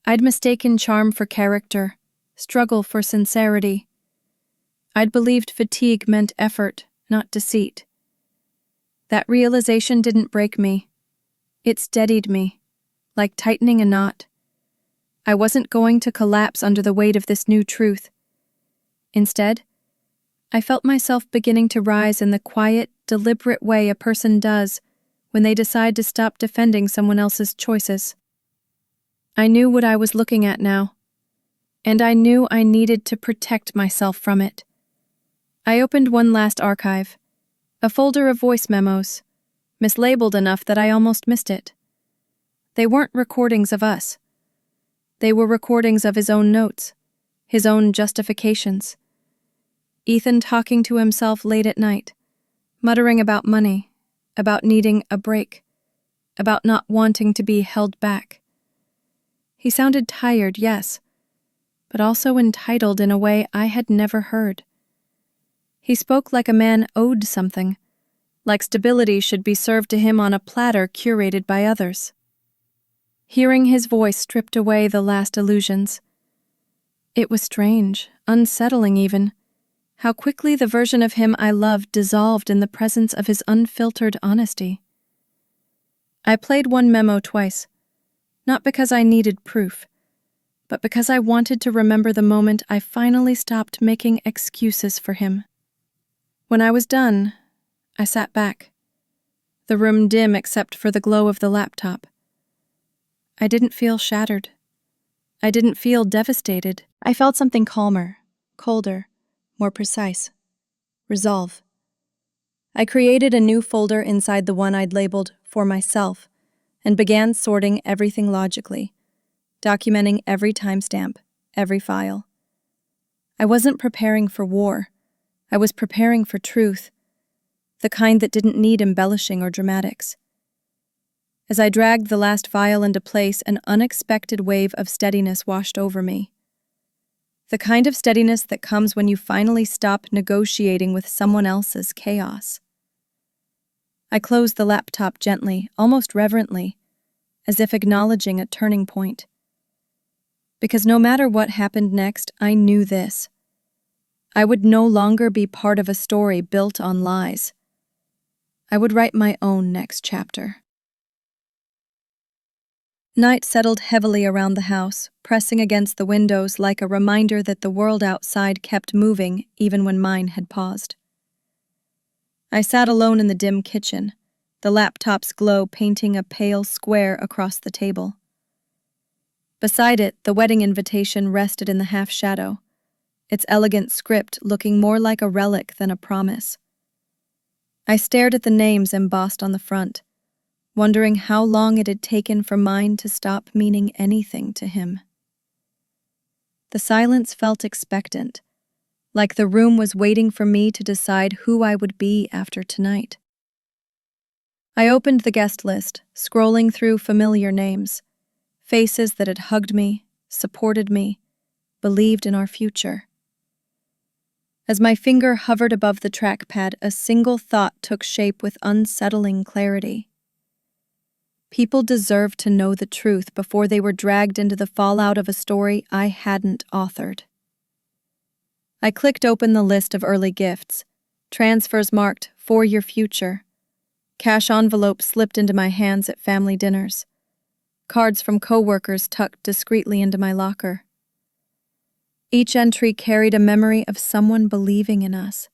I'd mistaken charm for character, struggle for sincerity. I'd believed fatigue meant effort, not deceit. That realization didn't break me. It steadied me, like tightening a knot. I wasn't going to collapse under the weight of this new truth. Instead, I felt myself beginning to rise in the quiet, deliberate way a person does when they decide to stop defending someone else's choices. I knew what I was looking at now, and I knew I needed to protect myself from it. I opened one last archive, A folder of voice memos, mislabeled enough that I almost missed it. They weren't recordings of us. They were recordings of his own notes, his own justifications. Ethan talking to himself late at night, muttering about money, about needing a break, about not wanting to be held back. He sounded tired, yes, but also entitled in a way I had never heard. He spoke like a man owed something, like stability should be served to him on a platter curated by others. Hearing his voice stripped away the last illusions. It was strange, unsettling even, how quickly the version of him I loved dissolved in the presence of his unfiltered honesty. I played one memo twice, not because I needed proof, but because I wanted to remember the moment I finally stopped making excuses for him. When I was done, I sat back, the room dim except for the glow of the laptop. I didn't feel shattered. I didn't feel devastated. I felt something calmer, colder, more precise. Resolve. I created a new folder inside the one I'd labeled for myself and began sorting everything logically, documenting every timestamp, every file. I wasn't preparing for war. I was preparing for truth, the kind that didn't need embellishing or dramatics. As I dragged the last file into place, an unexpected wave of steadiness washed over me. The kind of steadiness that comes when you finally stop negotiating with someone else's chaos. I closed the laptop gently, almost reverently, as if acknowledging a turning point. Because no matter what happened next, I knew this. I would no longer be part of a story built on lies. I would write my own next chapter. Night settled heavily around the house, pressing against the windows like a reminder that the world outside kept moving even when mine had paused. I sat alone in the dim kitchen, the laptop's glow painting a pale square across the table. Beside it, the wedding invitation rested in the half-shadow, its elegant script looking more like a relic than a promise. I stared at the names embossed on the front, wondering how long it had taken for mine to stop meaning anything to him. The silence felt expectant, like the room was waiting for me to decide who I would be after tonight. I opened the guest list, scrolling through familiar names, faces that had hugged me, supported me, believed in our future. As my finger hovered above the trackpad, a single thought took shape with unsettling clarity. People deserved to know the truth before they were dragged into the fallout of a story I hadn't authored. I clicked open the list of early gifts, transfers marked "For Your Future," cash envelopes slipped into my hands at family dinners, cards from coworkers tucked discreetly into my locker. Each entry carried a memory of someone believing in us.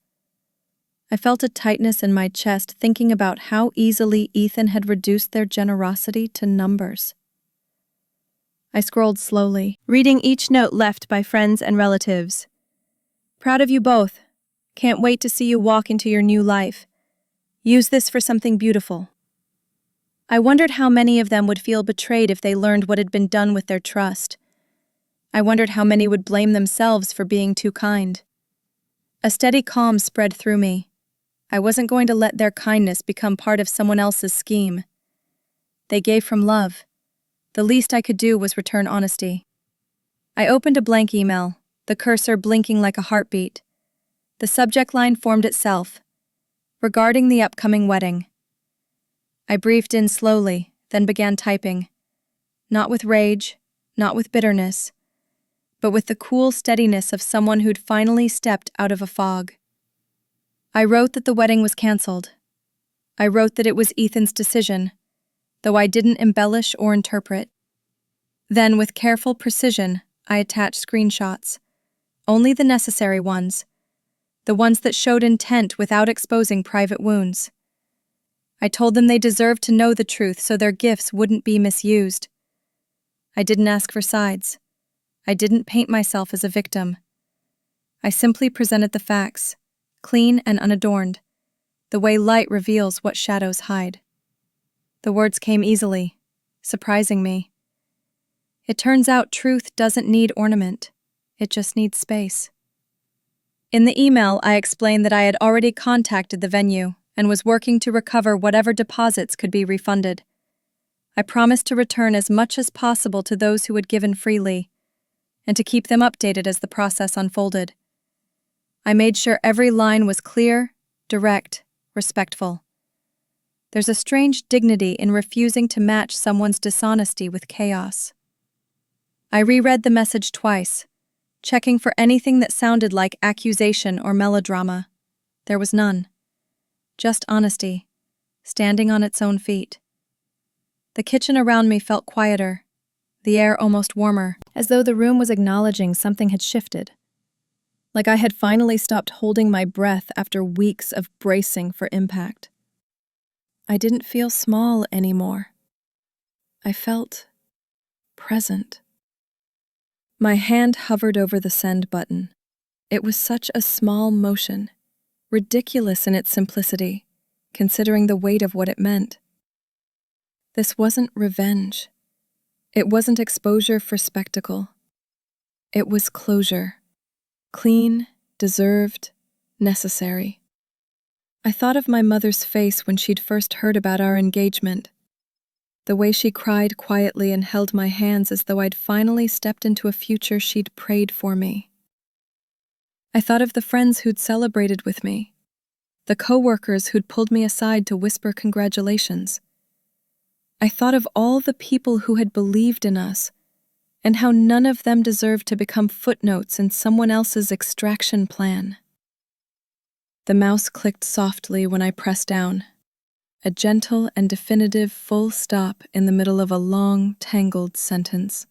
I felt a tightness in my chest thinking about how easily Ethan had reduced their generosity to numbers. I scrolled slowly, reading each note left by friends and relatives. Proud of you both. Can't wait to see you walk into your new life. Use this for something beautiful. I wondered how many of them would feel betrayed if they learned what had been done with their trust. I wondered how many would blame themselves for being too kind. A steady calm spread through me. I wasn't going to let their kindness become part of someone else's scheme. They gave from love. The least I could do was return honesty. I opened a blank email, the cursor blinking like a heartbeat. The subject line formed itself. Regarding the upcoming wedding. I breathed in slowly, then began typing. Not with rage, not with bitterness, but with the cool steadiness of someone who'd finally stepped out of a fog. I wrote that the wedding was canceled. I wrote that it was Ethan's decision, though I didn't embellish or interpret. Then, with careful precision, I attached screenshots. Only the necessary ones. The ones that showed intent without exposing private wounds. I told them they deserved to know the truth so their gifts wouldn't be misused. I didn't ask for sides. I didn't paint myself as a victim. I simply presented the facts, clean and unadorned, the way light reveals what shadows hide. The words came easily, surprising me. It turns out truth doesn't need ornament, it just needs space. In the email, I explained that I had already contacted the venue and was working to recover whatever deposits could be refunded. I promised to return as much as possible to those who had given freely, and to keep them updated as the process unfolded. I made sure every line was clear, direct, respectful. There's a strange dignity in refusing to match someone's dishonesty with chaos. I reread the message twice, checking for anything that sounded like accusation or melodrama. There was none. Just honesty, standing on its own feet. The kitchen around me felt quieter, the air almost warmer, as though the room was acknowledging something had shifted. Like I had finally stopped holding my breath after weeks of bracing for impact. I didn't feel small anymore. I felt present. My hand hovered over the send button. It was such a small motion, ridiculous in its simplicity, considering the weight of what it meant. This wasn't revenge. It wasn't exposure for spectacle. It was closure. Clean, deserved, necessary. I thought of my mother's face when she'd first heard about our engagement. The way she cried quietly and held my hands as though I'd finally stepped into a future she'd prayed for me. I thought of the friends who'd celebrated with me, the co-workers who'd pulled me aside to whisper congratulations. I thought of all the people who had believed in us, and how none of them deserved to become footnotes in someone else's extraction plan. The mouse clicked softly when I pressed down, a gentle and definitive full stop in the middle of a long, tangled sentence.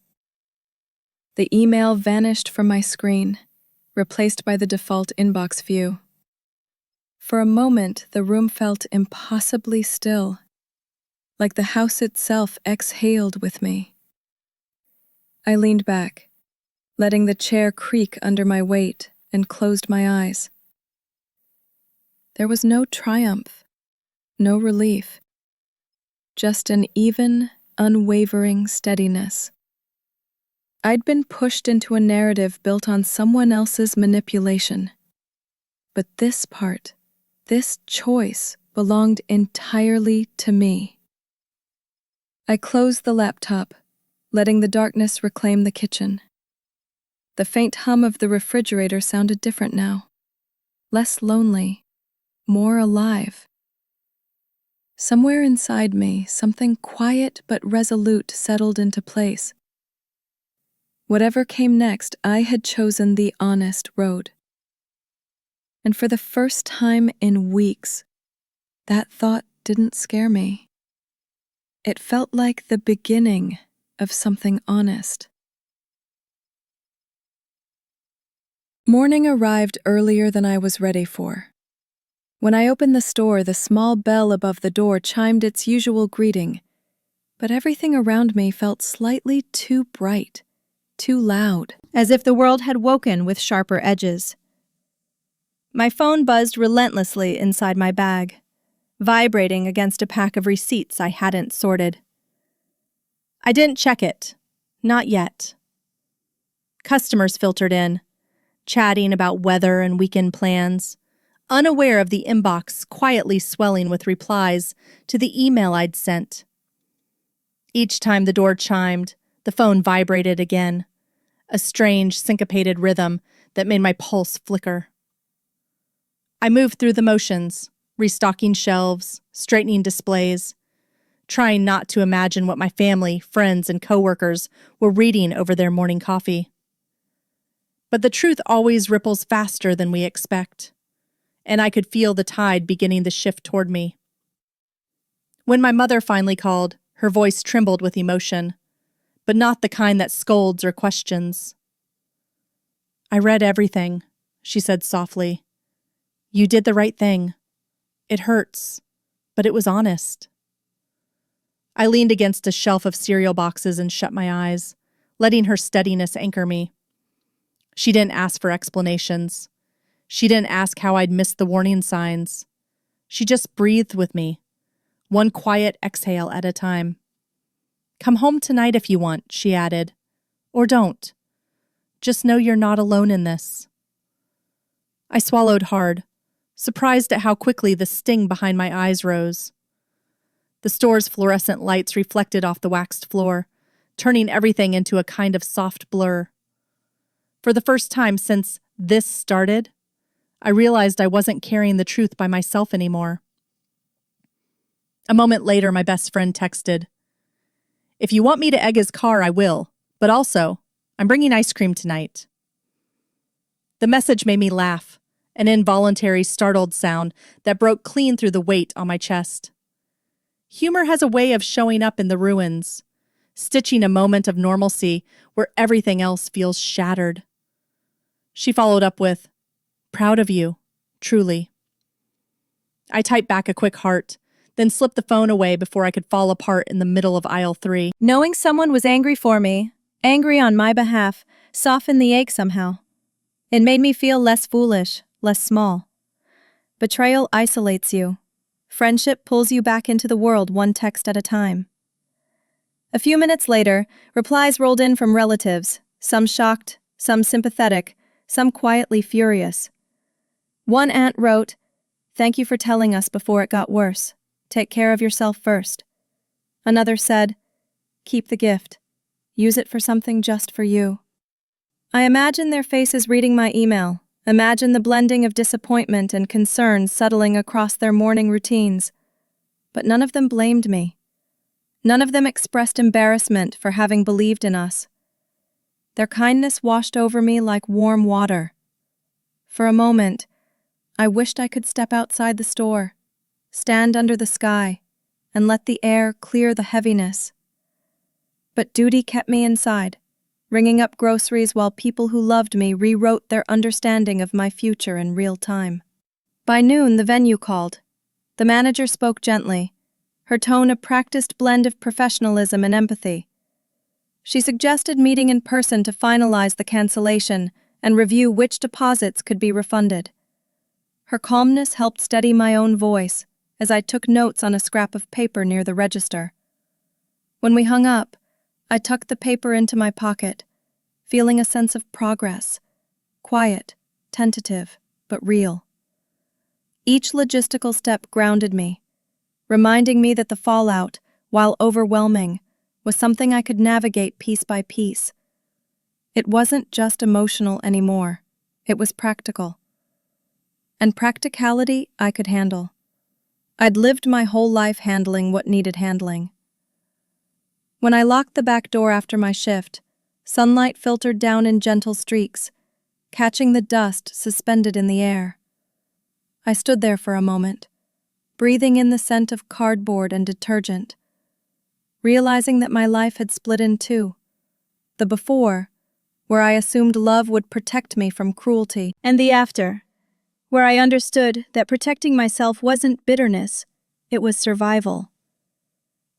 The email vanished from my screen, replaced by the default inbox view. For a moment, the room felt impossibly still, like the house itself exhaled with me. I leaned back, letting the chair creak under my weight, and closed my eyes. There was no triumph, no relief, just an even, unwavering steadiness. I'd been pushed into a narrative built on someone else's manipulation. But this part, this choice, belonged entirely to me. I closed the laptop, letting the darkness reclaim the kitchen. The faint hum of the refrigerator sounded different now, less lonely, more alive. Somewhere inside me, something quiet but resolute settled into place. Whatever came next, I had chosen the honest road. And for the first time in weeks, that thought didn't scare me. It felt like the beginning of something honest. Morning arrived earlier than I was ready for. When I opened the store, the small bell above the door chimed its usual greeting, but everything around me felt slightly too bright, too loud, as if the world had woken with sharper edges. My phone buzzed relentlessly inside my bag, vibrating against a pack of receipts I hadn't sorted. I didn't check it. Not yet. Customers filtered in, chatting about weather and weekend plans, unaware of the inbox quietly swelling with replies to the email I'd sent. Each time the door chimed, the phone vibrated again, a strange, syncopated rhythm that made my pulse flicker. I moved through the motions, restocking shelves, straightening displays, trying not to imagine what my family, friends, and coworkers were reading over their morning coffee. But the truth always ripples faster than we expect, and I could feel the tide beginning to shift toward me. When my mother finally called, her voice trembled with emotion, but not the kind that scolds or questions. "I read everything," she said softly. "You did the right thing. It hurts, but it was honest." I leaned against a shelf of cereal boxes and shut my eyes, letting her steadiness anchor me. She didn't ask for explanations. She didn't ask how I'd missed the warning signs. She just breathed with me, one quiet exhale at a time. "Come home tonight if you want," she added. "Or don't. Just know you're not alone in this." I swallowed hard, surprised at how quickly the sting behind my eyes rose. The store's fluorescent lights reflected off the waxed floor, turning everything into a kind of soft blur. For the first time since this started, I realized I wasn't carrying the truth by myself anymore. A moment later, my best friend texted, "If you want me to egg his car, I will, but also, I'm bringing ice cream tonight." The message made me laugh, an involuntary, startled sound that broke clean through the weight on my chest. Humor has a way of showing up in the ruins, stitching a moment of normalcy where everything else feels shattered. She followed up with, "Proud of you, truly." I typed back a quick heart, then slipped the phone away before I could fall apart in the middle of aisle 3. Knowing someone was angry for me, angry on my behalf, softened the ache somehow. It made me feel less foolish, less small. Betrayal isolates you. Friendship pulls you back into the world one text at a time. A few minutes later, replies rolled in from relatives, some shocked, some sympathetic, some quietly furious. One aunt wrote, "Thank you for telling us before it got worse. Take care of yourself first." Another said, "Keep the gift. Use it for something just for you." I imagine their faces reading my email, imagine the blending of disappointment and concern settling across their morning routines. But none of them blamed me. None of them expressed embarrassment for having believed in us. Their kindness washed over me like warm water. For a moment, I wished I could step outside the store, stand under the sky, and let the air clear the heaviness. But duty kept me inside, ringing up groceries while people who loved me rewrote their understanding of my future in real time. By noon, the venue called. The manager spoke gently, her tone a practiced blend of professionalism and empathy. She suggested meeting in person to finalize the cancellation and review which deposits could be refunded. Her calmness helped steady my own voice as I took notes on a scrap of paper near the register. When we hung up, I tucked the paper into my pocket, feeling a sense of progress, quiet, tentative, but real. Each logistical step grounded me, reminding me that the fallout, while overwhelming, was something I could navigate piece by piece. It wasn't just emotional anymore, it was practical. And practicality I could handle. I'd lived my whole life handling what needed handling. When I locked the back door after my shift, sunlight filtered down in gentle streaks, catching the dust suspended in the air. I stood there for a moment, breathing in the scent of cardboard and detergent, realizing that my life had split in two. The before, where I assumed love would protect me from cruelty, and the after, where I understood that protecting myself wasn't bitterness, it was survival.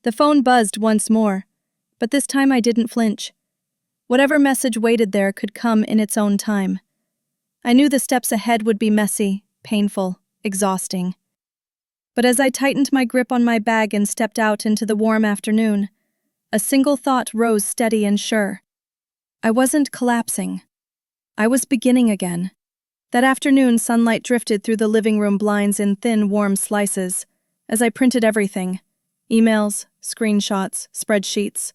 The phone buzzed once more, but this time I didn't flinch. Whatever message waited there could come in its own time. I knew the steps ahead would be messy, painful, exhausting. But as I tightened my grip on my bag and stepped out into the warm afternoon, a single thought rose steady and sure. I wasn't collapsing. I was beginning again. That afternoon, sunlight drifted through the living room blinds in thin, warm slices as I printed everything: emails, screenshots, spreadsheets,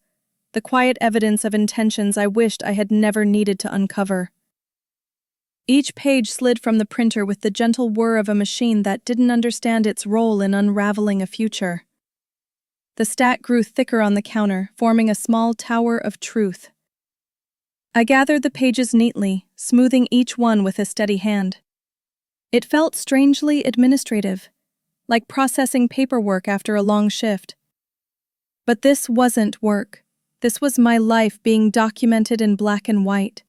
the quiet evidence of intentions I wished I had never needed to uncover. Each page slid from the printer with the gentle whir of a machine that didn't understand its role in unraveling a future. The stack grew thicker on the counter, forming a small tower of truth. I gathered the pages neatly, smoothing each one with a steady hand. It felt strangely administrative, like processing paperwork after a long shift. But this wasn't work. This was my life being documented in black and white.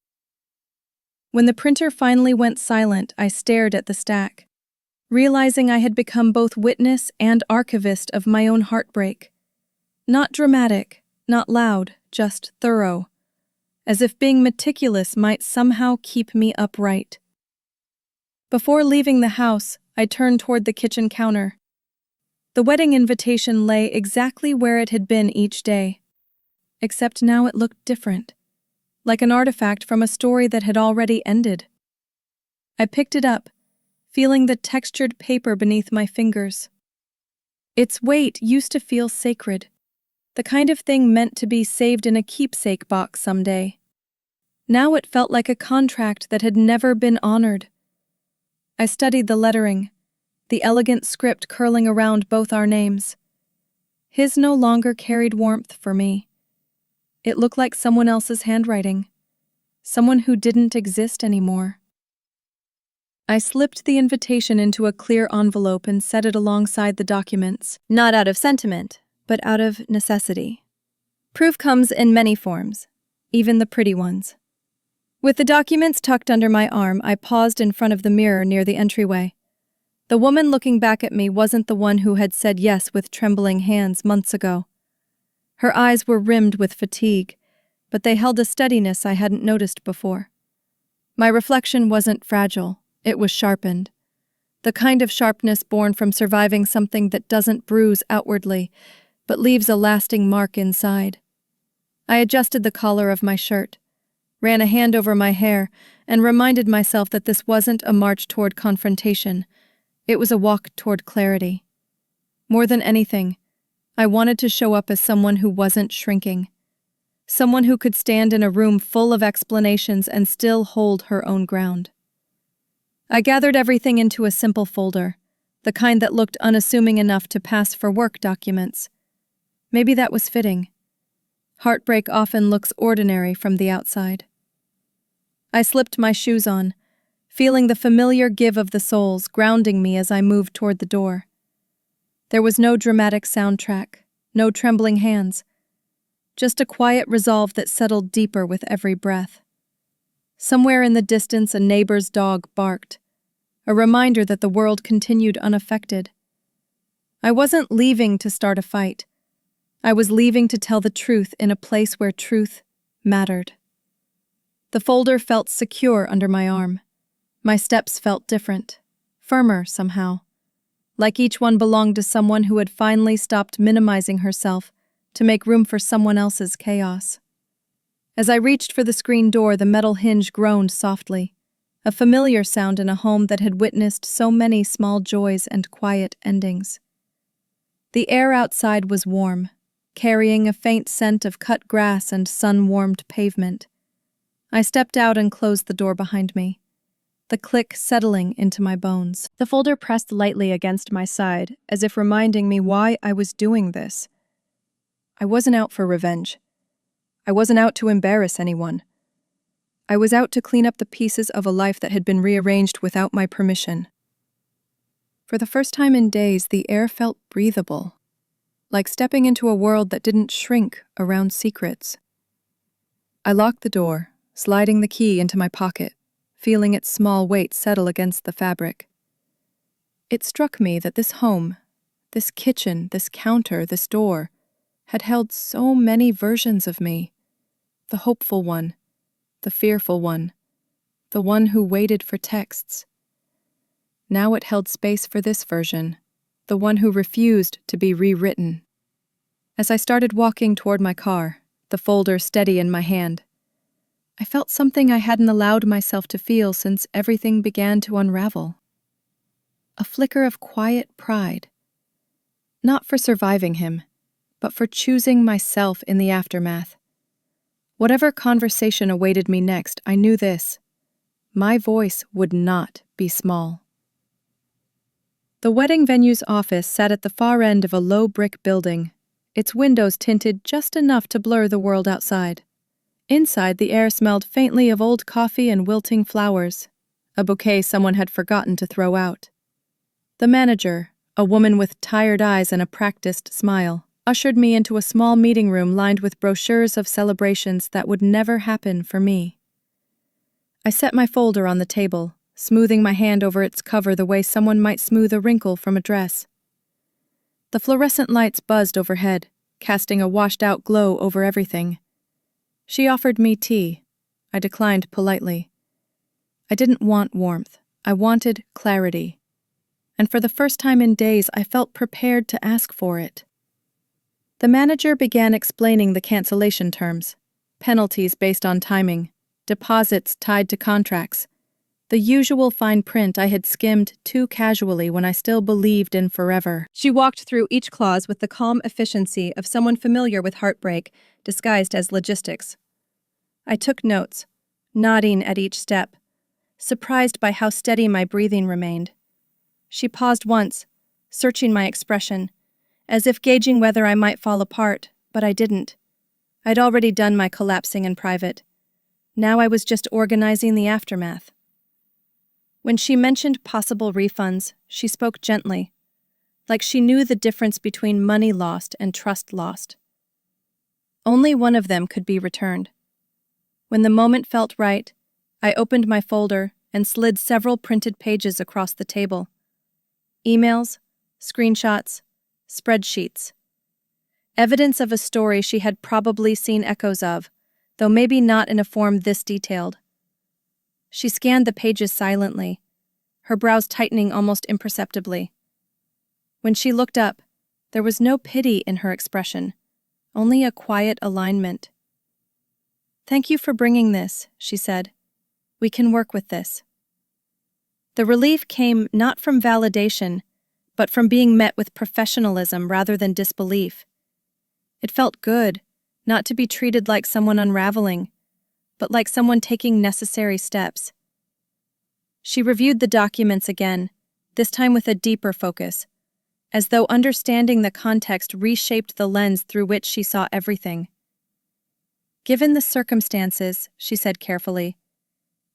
When the printer finally went silent, I stared at the stack, realizing I had become both witness and archivist of my own heartbreak. Not dramatic, not loud, just thorough, as if being meticulous might somehow keep me upright. Before leaving the house, I turned toward the kitchen counter. The wedding invitation lay exactly where it had been each day, except now it looked different, like an artifact from a story that had already ended. I picked it up, feeling the textured paper beneath my fingers. Its weight used to feel sacred, the kind of thing meant to be saved in a keepsake box someday. Now it felt like a contract that had never been honored. I studied the lettering, the elegant script curling around both our names. His no longer carried warmth for me. It looked like someone else's handwriting, someone who didn't exist anymore. I slipped the invitation into a clear envelope and set it alongside the documents, not out of sentiment, but out of necessity. Proof comes in many forms, even the pretty ones. With the documents tucked under my arm, I paused in front of the mirror near the entryway. The woman looking back at me wasn't the one who had said yes with trembling hands months ago. Her eyes were rimmed with fatigue, but they held a steadiness I hadn't noticed before. My reflection wasn't fragile, it was sharpened. The kind of sharpness born from surviving something that doesn't bruise outwardly, but leaves a lasting mark inside. I adjusted the collar of my shirt, ran a hand over my hair, and reminded myself that this wasn't a march toward confrontation. It was a walk toward clarity. More than anything, I wanted to show up as someone who wasn't shrinking. Someone who could stand in a room full of explanations and still hold her own ground. I gathered everything into a simple folder, the kind that looked unassuming enough to pass for work documents. Maybe that was fitting. Heartbreak often looks ordinary from the outside. I slipped my shoes on, feeling the familiar give of the soles grounding me as I moved toward the door. There was no dramatic soundtrack, no trembling hands, just a quiet resolve that settled deeper with every breath. Somewhere in the distance, a neighbor's dog barked, a reminder that the world continued unaffected. I wasn't leaving to start a fight. I was leaving to tell the truth in a place where truth mattered. The folder felt secure under my arm. My steps felt different, firmer somehow, like each one belonged to someone who had finally stopped minimizing herself to make room for someone else's chaos. As I reached for the screen door, the metal hinge groaned softly, a familiar sound in a home that had witnessed so many small joys and quiet endings. The air outside was warm, carrying a faint scent of cut grass and sun-warmed pavement. I stepped out and closed the door behind me, the click settling into my bones. The folder pressed lightly against my side, as if reminding me why I was doing this. I wasn't out for revenge. I wasn't out to embarrass anyone. I was out to clean up the pieces of a life that had been rearranged without my permission. For the first time in days, the air felt breathable, like stepping into a world that didn't shrink around secrets. I locked the door, sliding the key into my pocket, feeling its small weight settle against the fabric. It struck me that this home, this kitchen, this counter, this door, had held so many versions of me. The hopeful one, the fearful one, the one who waited for texts. Now it held space for this version, the one who refused to be rewritten. As I started walking toward my car, the folder steady in my hand, I felt something I hadn't allowed myself to feel since everything began to unravel. A flicker of quiet pride. Not for surviving him, but for choosing myself in the aftermath. Whatever conversation awaited me next, I knew this: my voice would not be small. The wedding venue's office sat at the far end of a low brick building, its windows tinted just enough to blur the world outside. Inside, the air smelled faintly of old coffee and wilting flowers, a bouquet someone had forgotten to throw out. The manager, a woman with tired eyes and a practiced smile, ushered me into a small meeting room lined with brochures of celebrations that would never happen for me. I set my folder on the table, smoothing my hand over its cover the way someone might smooth a wrinkle from a dress. The fluorescent lights buzzed overhead, casting a washed-out glow over everything. She offered me tea. I declined politely. I didn't want warmth. I wanted clarity. and for the first time in days I felt prepared to ask for it. The manager began explaining the cancellation terms, penalties based on timing, deposits tied to contracts, the usual fine print I had skimmed too casually when I still believed in forever. She walked through each clause with the calm efficiency of someone familiar with heartbreak, disguised as logistics. I took notes, nodding at each step, surprised by how steady my breathing remained. She paused once, searching my expression, as if gauging whether I might fall apart, but I didn't. I'd already done my collapsing in private. Now I was just organizing the aftermath. When she mentioned possible refunds, she spoke gently, like she knew the difference between money lost and trust lost. Only one of them could be returned. When the moment felt right, I opened my folder and slid several printed pages across the table. Emails, screenshots, spreadsheets. Evidence of a story she had probably seen echoes of, though maybe not in a form this detailed. She scanned the pages silently, her brows tightening almost imperceptibly. When she looked up, there was no pity in her expression, only a quiet alignment. "Thank you for bringing this," she said. "We can work with this." The relief came not from validation, but from being met with professionalism rather than disbelief. It felt good, not to be treated like someone unraveling, but like someone taking necessary steps. She reviewed the documents again, this time with a deeper focus, as though understanding the context reshaped the lens through which she saw everything. "Given the circumstances," she said carefully,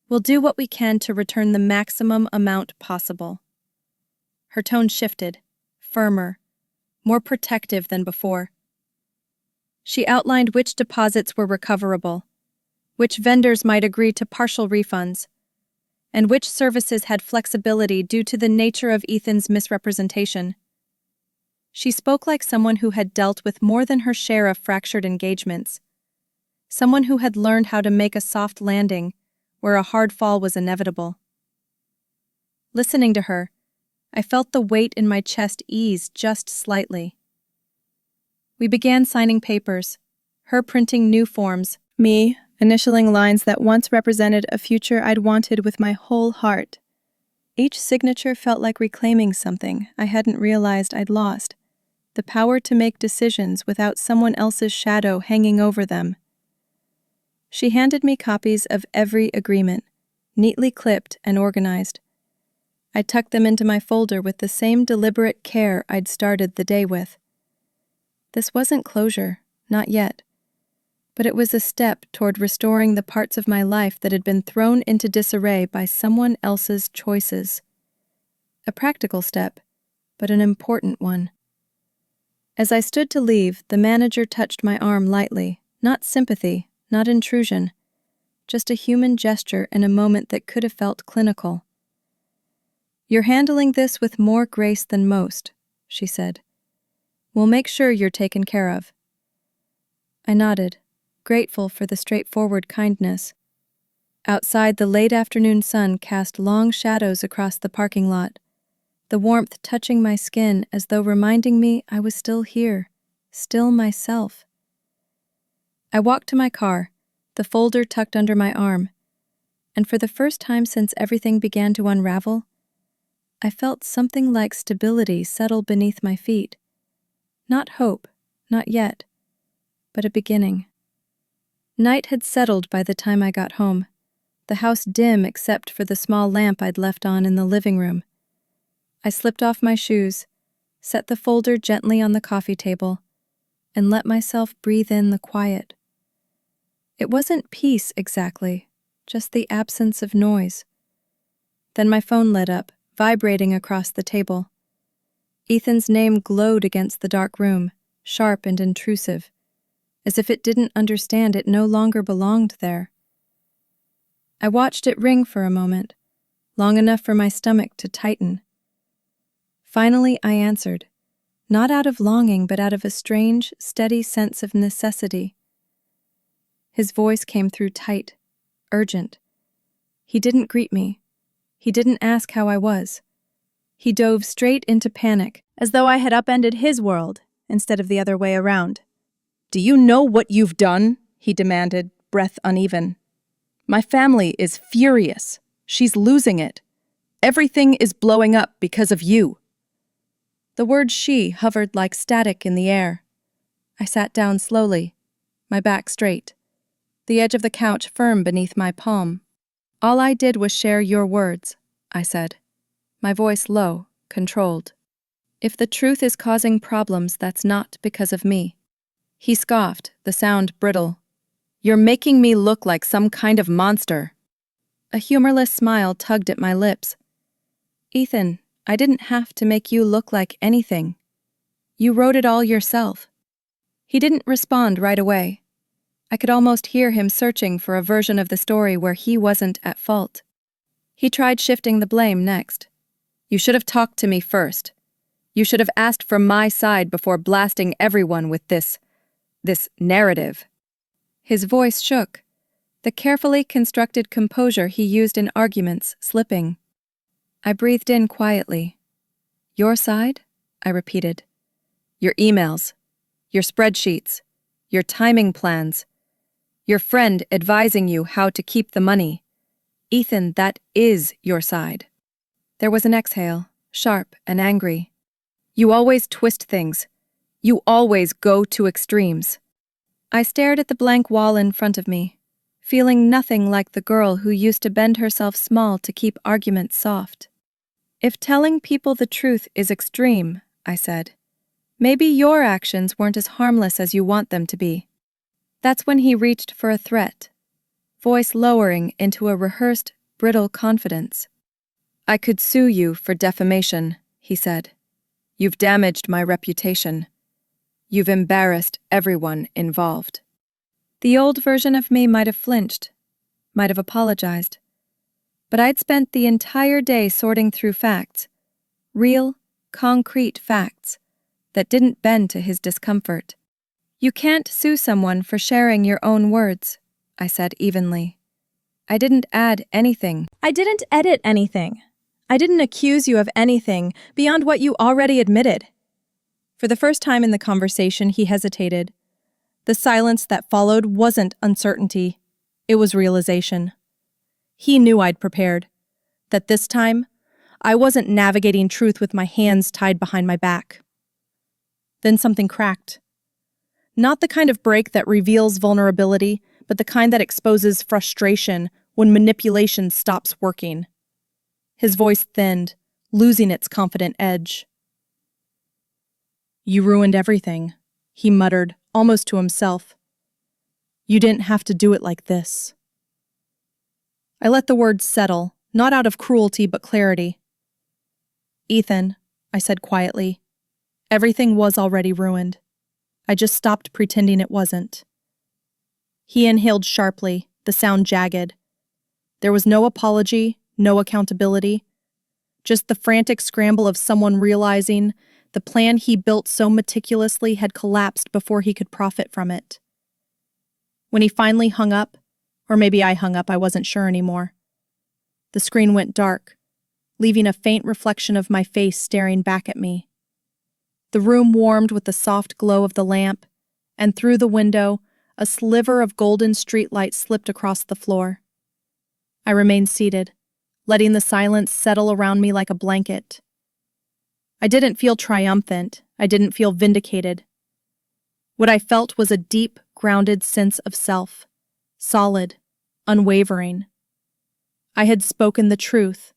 "we'll do what we can to return the maximum amount possible." Her tone shifted, firmer, more protective than before. She outlined which deposits were recoverable, which vendors might agree to partial refunds, and which services had flexibility due to the nature of Ethan's misrepresentation. She spoke like someone who had dealt with more than her share of fractured engagements, someone who had learned how to make a soft landing where a hard fall was inevitable. Listening to her, I felt the weight in my chest ease just slightly. We began signing papers, her printing new forms, me initialing lines that once represented a future I'd wanted with my whole heart. Each signature felt like reclaiming something I hadn't realized I'd lost, the power to make decisions without someone else's shadow hanging over them. She handed me copies of every agreement, neatly clipped and organized. I tucked them into my folder with the same deliberate care I'd started the day with. This wasn't closure, not yet, but it was a step toward restoring the parts of my life that had been thrown into disarray by someone else's choices. A practical step, but an important one. As I stood to leave, the manager touched my arm lightly, not sympathy, not intrusion, just a human gesture in a moment that could have felt clinical. "You're handling this with more grace than most," she said. "We'll make sure you're taken care of." I nodded, grateful for the straightforward kindness. Outside, the late afternoon sun cast long shadows across the parking lot, the warmth touching my skin as though reminding me I was still here, still myself. I walked to my car, the folder tucked under my arm, and for the first time since everything began to unravel, I felt something like stability settle beneath my feet. Not hope, not yet, but a beginning. Night had settled by the time I got home, the house dim except for the small lamp I'd left on in the living room. I slipped off my shoes, set the folder gently on the coffee table, and let myself breathe in the quiet. It wasn't peace exactly, just the absence of noise. Then my phone lit up, vibrating across the table. Ethan's name glowed against the dark room, sharp and intrusive, as if it didn't understand it no longer belonged there. I watched it ring for a moment, long enough for my stomach to tighten. Finally, I answered, not out of longing but out of a strange, steady sense of necessity. His voice came through tight, urgent. He didn't greet me. He didn't ask how I was. He dove straight into panic, as though I had upended his world instead of the other way around. "Do you know what you've done?" he demanded, breath uneven. "My family is furious. She's losing it. Everything is blowing up because of you." The word she hovered like static in the air. I sat down slowly, my back straight, the edge of the couch firm beneath my palm. "All I did was share your words," I said, my voice low, controlled. "If the truth is causing problems, that's not because of me." He scoffed, the sound brittle. "You're making me look like some kind of monster." A humorless smile tugged at my lips. "Ethan, I didn't have to make you look like anything. You wrote it all yourself." He didn't respond right away. I could almost hear him searching for a version of the story where he wasn't at fault. He tried shifting the blame next. "You should have talked to me first. You should have asked for my side before blasting everyone with this narrative." His voice shook, the carefully constructed composure he used in arguments slipping. I breathed in quietly. "Your side?" I repeated. "Your emails, your spreadsheets, your timing plans, your friend advising you how to keep the money. Ethan, that is your side." There was an exhale, sharp and angry. "You always twist things. You always go to extremes." I stared at the blank wall in front of me, feeling nothing like the girl who used to bend herself small to keep arguments soft. "If telling people the truth is extreme," I said, "maybe your actions weren't as harmless as you want them to be." That's when he reached for a threat, voice lowering into a rehearsed, brittle confidence. "I could sue you for defamation," he said. "You've damaged my reputation. You've embarrassed everyone involved." The old version of me might have flinched, might have apologized. But I'd spent the entire day sorting through facts, real, concrete facts, that didn't bend to his discomfort. "You can't sue someone for sharing your own words," I said evenly. "I didn't add anything. I didn't edit anything. I didn't accuse you of anything beyond what you already admitted." For the first time in the conversation, he hesitated. The silence that followed wasn't uncertainty. It was realization. He knew I'd prepared. That this time, I wasn't navigating truth with my hands tied behind my back. Then something cracked. Not the kind of break that reveals vulnerability, but the kind that exposes frustration when manipulation stops working. His voice thinned, losing its confident edge. "You ruined everything," he muttered, almost to himself. "You didn't have to do it like this." I let the words settle, not out of cruelty but clarity. "Ethan," I said quietly, "everything was already ruined. I just stopped pretending it wasn't." He inhaled sharply, the sound jagged. There was no apology, no accountability, just the frantic scramble of someone realizing the plan he built so meticulously had collapsed before he could profit from it. When he finally hung up, or maybe I hung up, I wasn't sure anymore, the screen went dark, leaving a faint reflection of my face staring back at me. The room warmed with the soft glow of the lamp, and through the window, a sliver of golden streetlight slipped across the floor. I remained seated, letting the silence settle around me like a blanket. I didn't feel triumphant. I didn't feel vindicated. What I felt was a deep, grounded sense of self, solid, unwavering. I had spoken the truth,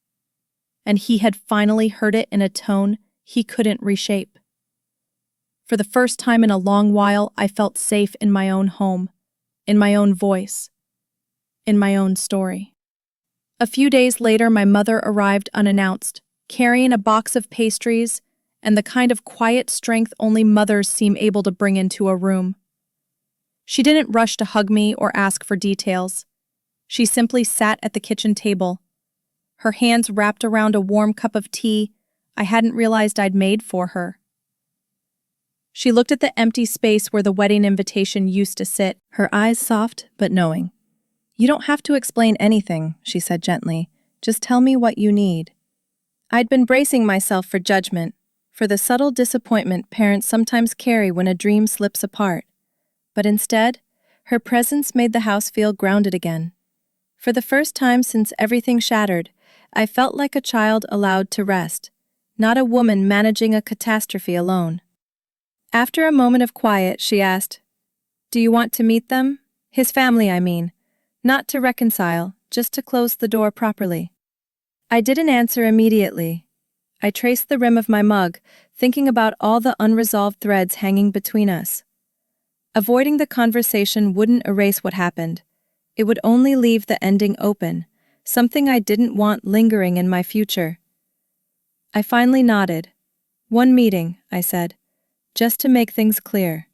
and he had finally heard it in a tone he couldn't reshape. For the first time in a long while, I felt safe in my own home, in my own voice, in my own story. A few days later, my mother arrived unannounced, carrying a box of pastries and the kind of quiet strength only mothers seem able to bring into a room. She didn't rush to hug me or ask for details. She simply sat at the kitchen table, her hands wrapped around a warm cup of tea I hadn't realized I'd made for her. She looked at the empty space where the wedding invitation used to sit, her eyes soft but knowing. "You don't have to explain anything," she said gently. "Just tell me what you need." I'd been bracing myself for judgment, for the subtle disappointment parents sometimes carry when a dream slips apart. But instead, her presence made the house feel grounded again. For the first time since everything shattered, I felt like a child allowed to rest, not a woman managing a catastrophe alone. After a moment of quiet, she asked, "Do you want to meet them? His family, I mean. Not to reconcile, just to close the door properly." I didn't answer immediately. I traced the rim of my mug, thinking about all the unresolved threads hanging between us. Avoiding the conversation wouldn't erase what happened. It would only leave the ending open, something I didn't want lingering in my future. I finally nodded. "One meeting," I said, "just to make things clear."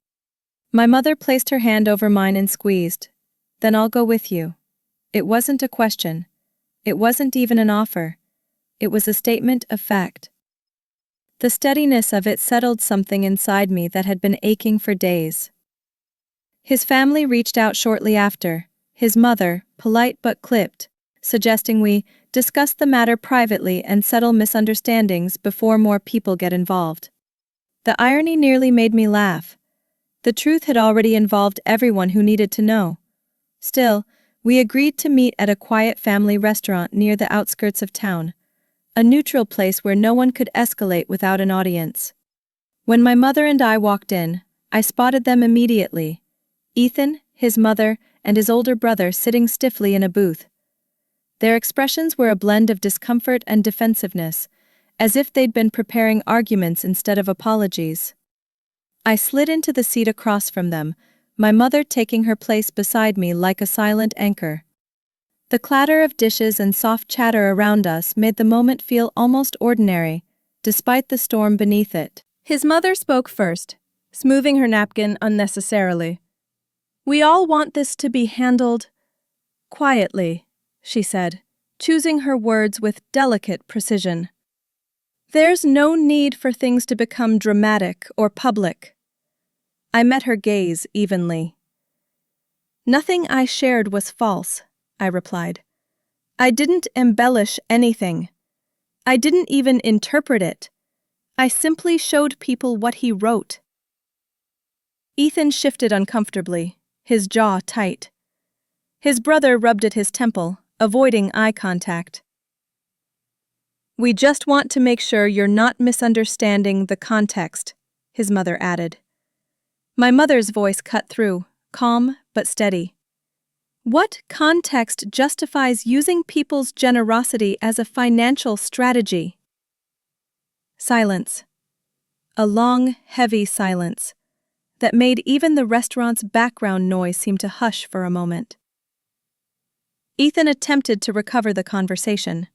My mother placed her hand over mine and squeezed. "Then I'll go with you." It wasn't a question. It wasn't even an offer. It was a statement of fact. The steadiness of it settled something inside me that had been aching for days. His family reached out shortly after, his mother, polite but clipped, suggesting we discuss the matter privately and settle misunderstandings before more people get involved. The irony nearly made me laugh. The truth had already involved everyone who needed to know. Still, we agreed to meet at a quiet family restaurant near the outskirts of town, a neutral place where no one could escalate without an audience. When my mother and I walked in, I spotted them immediately: Ethan, his mother, and his older brother sitting stiffly in a booth. Their expressions were a blend of discomfort and defensiveness, as if they'd been preparing arguments instead of apologies. I slid into the seat across from them, my mother taking her place beside me like a silent anchor. The clatter of dishes and soft chatter around us made the moment feel almost ordinary, despite the storm beneath it. His mother spoke first, smoothing her napkin unnecessarily. "We all want this to be handled quietly," she said, choosing her words with delicate precision. "There's no need for things to become dramatic or public." I met her gaze evenly. "Nothing I shared was false," I replied. "I didn't embellish anything. I didn't even interpret it. I simply showed people what he wrote." Ethan shifted uncomfortably, his jaw tight. His brother rubbed at his temple, avoiding eye contact. "We just want to make sure you're not misunderstanding the context," his mother added. My mother's voice cut through, calm but steady. "What context justifies using people's generosity as a financial strategy?" Silence. A long, heavy silence that made even the restaurant's background noise seem to hush for a moment. Ethan attempted to recover the conversation.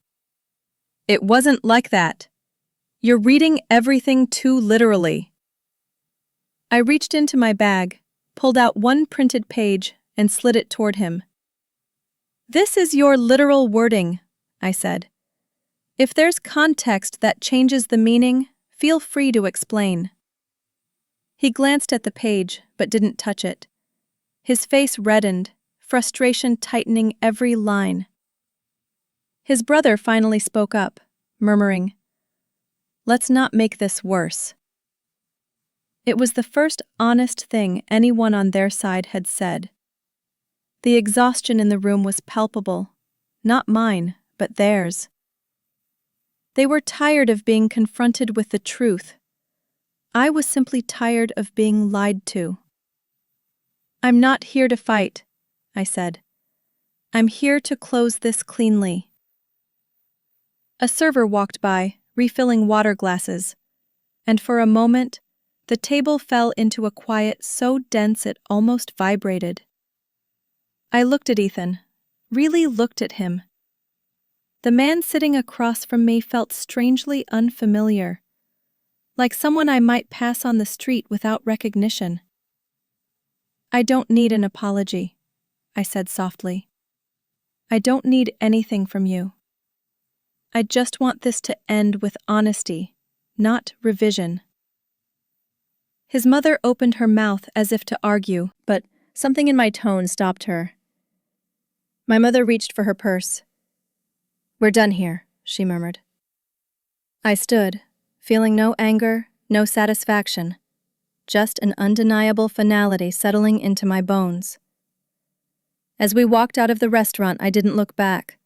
"It wasn't like that. You're reading everything too literally." I reached into my bag, pulled out one printed page, and slid it toward him. "This is your literal wording," I said. "If there's context that changes the meaning, feel free to explain." He glanced at the page, but didn't touch it. His face reddened, frustration tightening every line. His brother finally spoke up, murmuring, "Let's not make this worse." It was the first honest thing anyone on their side had said. The exhaustion in the room was palpable, not mine, but theirs. They were tired of being confronted with the truth. I was simply tired of being lied to. "I'm not here to fight," I said. "I'm here to close this cleanly." A server walked by, refilling water glasses, and for a moment, the table fell into a quiet so dense it almost vibrated. I looked at Ethan, really looked at him. The man sitting across from me felt strangely unfamiliar, like someone I might pass on the street without recognition. "I don't need an apology," I said softly. "I don't need anything from you. I just want this to end with honesty, not revision." His mother opened her mouth as if to argue, but something in my tone stopped her. My mother reached for her purse. "We're done here," she murmured. I stood, feeling no anger, no satisfaction, just an undeniable finality settling into my bones. As we walked out of the restaurant, I didn't look back.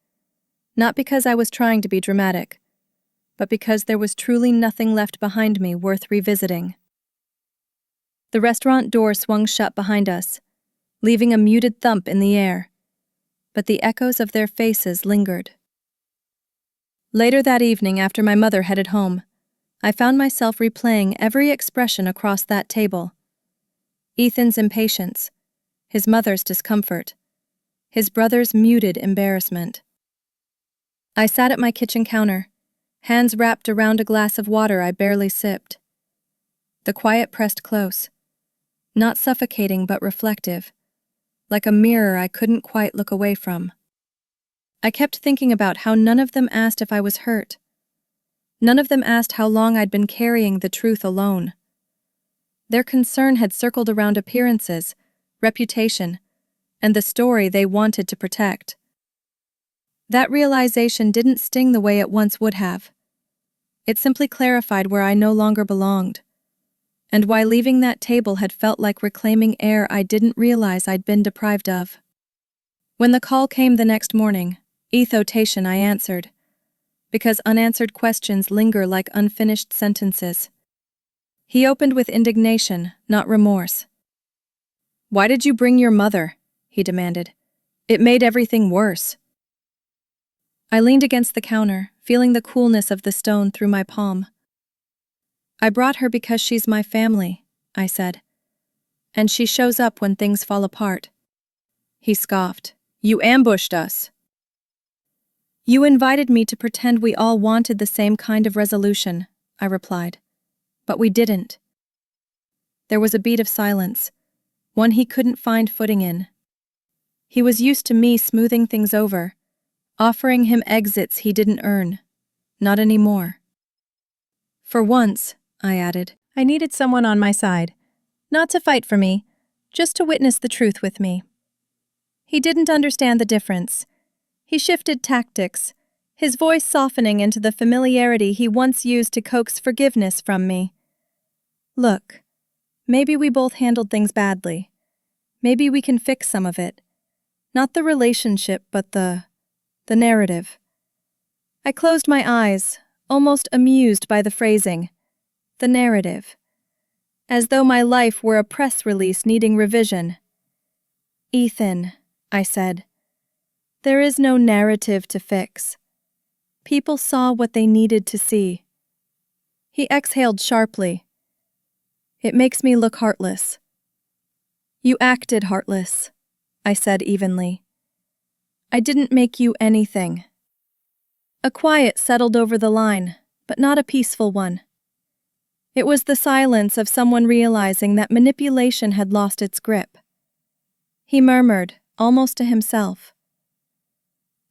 Not because I was trying to be dramatic, but because there was truly nothing left behind me worth revisiting. The restaurant door swung shut behind us, leaving a muted thump in the air, but the echoes of their faces lingered. Later that evening, after my mother headed home, I found myself replaying every expression across that table. Ethan's impatience, his mother's discomfort, his brother's muted embarrassment. I sat at my kitchen counter, hands wrapped around a glass of water I barely sipped. The quiet pressed close, not suffocating but reflective, like a mirror I couldn't quite look away from. I kept thinking about how none of them asked if I was hurt. None of them asked how long I'd been carrying the truth alone. Their concern had circled around appearances, reputation, and the story they wanted to protect. That realization didn't sting the way it once would have. It simply clarified where I no longer belonged, and why leaving that table had felt like reclaiming air I didn't realize I'd been deprived of. When the call came the next morning, Ethotation I answered, because unanswered questions linger like unfinished sentences. He opened with indignation, not remorse. "Why did you bring your mother?" he demanded. "It made everything worse." I leaned against the counter, feeling the coolness of the stone through my palm. "I brought her because she's my family," I said. "And she shows up when things fall apart." He scoffed. "You ambushed us." "You invited me to pretend we all wanted the same kind of resolution," I replied. "But we didn't." There was a beat of silence, one he couldn't find footing in. He was used to me smoothing things over, offering him exits he didn't earn. Not anymore. "For once," I added, "I needed someone on my side. Not to fight for me, just to witness the truth with me." He didn't understand the difference. He shifted tactics, his voice softening into the familiarity he once used to coax forgiveness from me. "Look, maybe we both handled things badly. Maybe we can fix some of it. Not the relationship, but the narrative." I closed my eyes, almost amused by the phrasing. The narrative. As though my life were a press release needing revision. "Ethan," I said, "there is no narrative to fix. People saw what they needed to see." He exhaled sharply. "It makes me look heartless." "You acted heartless," I said evenly. "I didn't make you anything." A quiet settled over the line, but not a peaceful one. It was the silence of someone realizing that manipulation had lost its grip. He murmured, almost to himself,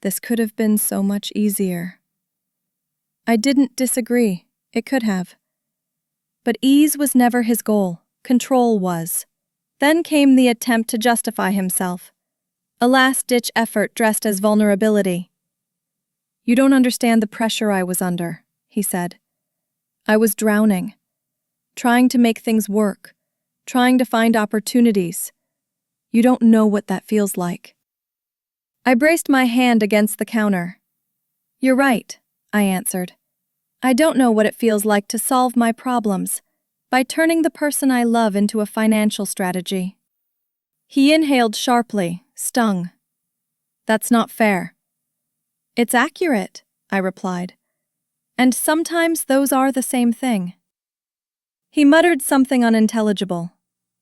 "This could have been so much easier." I didn't disagree. It could have. But ease was never his goal. Control was. Then came the attempt to justify himself. A last-ditch effort dressed as vulnerability. "You don't understand the pressure I was under," he said. "I was drowning. Trying to make things work. Trying to find opportunities. You don't know what that feels like." I braced my hand against the counter. "You're right," I answered. "I don't know what it feels like to solve my problems by turning the person I love into a financial strategy." He inhaled sharply, stung. "That's not fair." "It's accurate," I replied. "And sometimes those are the same thing." He muttered something unintelligible,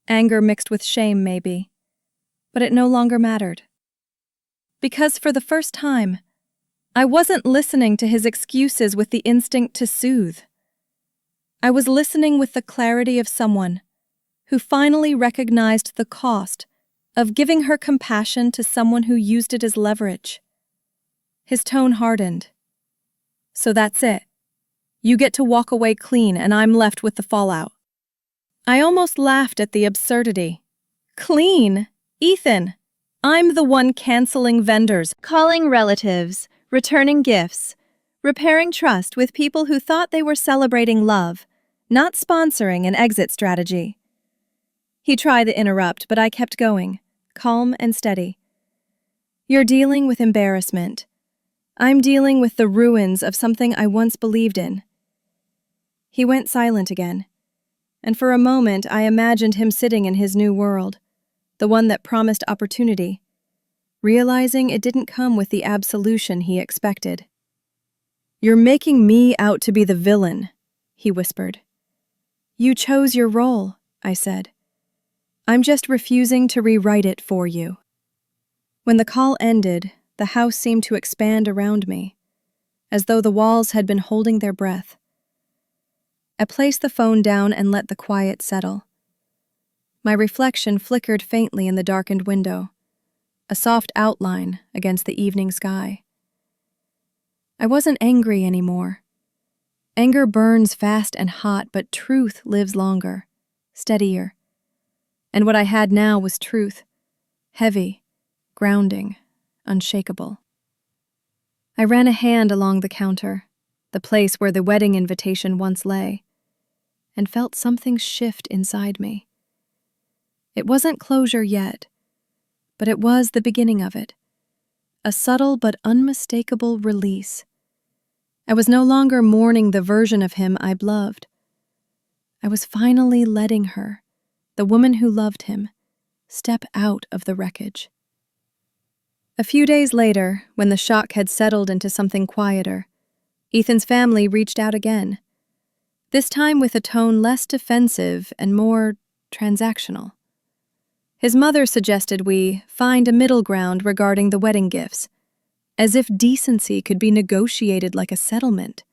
anger mixed with shame maybe, but it no longer mattered. Because for the first time, I wasn't listening to his excuses with the instinct to soothe. I was listening with the clarity of someone who finally recognized the cost of giving her compassion to someone who used it as leverage. His tone hardened. "So that's it. You get to walk away clean and I'm left with the fallout." I almost laughed at the absurdity. "Clean? Ethan, I'm the one canceling vendors, calling relatives, returning gifts, repairing trust with people who thought they were celebrating love, not sponsoring an exit strategy. He tried to interrupt, but I kept going, calm and steady. You're dealing with embarrassment. I'm dealing with the ruins of something I once believed in. He went silent again, and for a moment I imagined him sitting in his new world, the one that promised opportunity, realizing it didn't come with the absolution he expected. You're making me out to be the villain, he whispered. You chose your role, I said. I'm just refusing to rewrite it for you. When the call ended, the house seemed to expand around me, as though the walls had been holding their breath. I placed the phone down and let the quiet settle. My reflection flickered faintly in the darkened window, a soft outline against the evening sky. I wasn't angry anymore. Anger burns fast and hot, but truth lives longer, steadier. And what I had now was truth, heavy, grounding, unshakable. I ran a hand along the counter, the place where the wedding invitation once lay, and felt something shift inside me. It wasn't closure yet, but it was the beginning of it, a subtle but unmistakable release. I was no longer mourning the version of him I'd loved. I was finally letting her, the woman who loved him, step out of the wreckage. A few days later, when the shock had settled into something quieter, Ethan's family reached out again, this time with a tone less defensive and more transactional. His mother suggested we find a middle ground regarding the wedding gifts, as if decency could be negotiated like a settlement.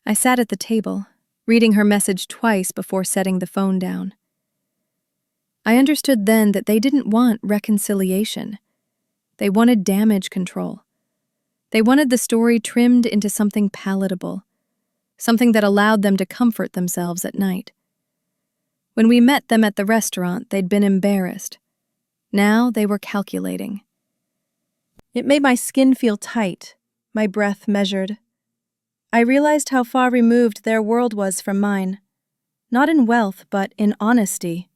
I sat at the table, reading her message twice before setting the phone down. I understood then that they didn't want reconciliation. They wanted damage control. They wanted the story trimmed into something palatable, something that allowed them to comfort themselves at night. When we met them at the restaurant, they'd been embarrassed. Now they were calculating. It made my skin feel tight, my breath measured. I realized how far removed their world was from mine, not in wealth, but in honesty.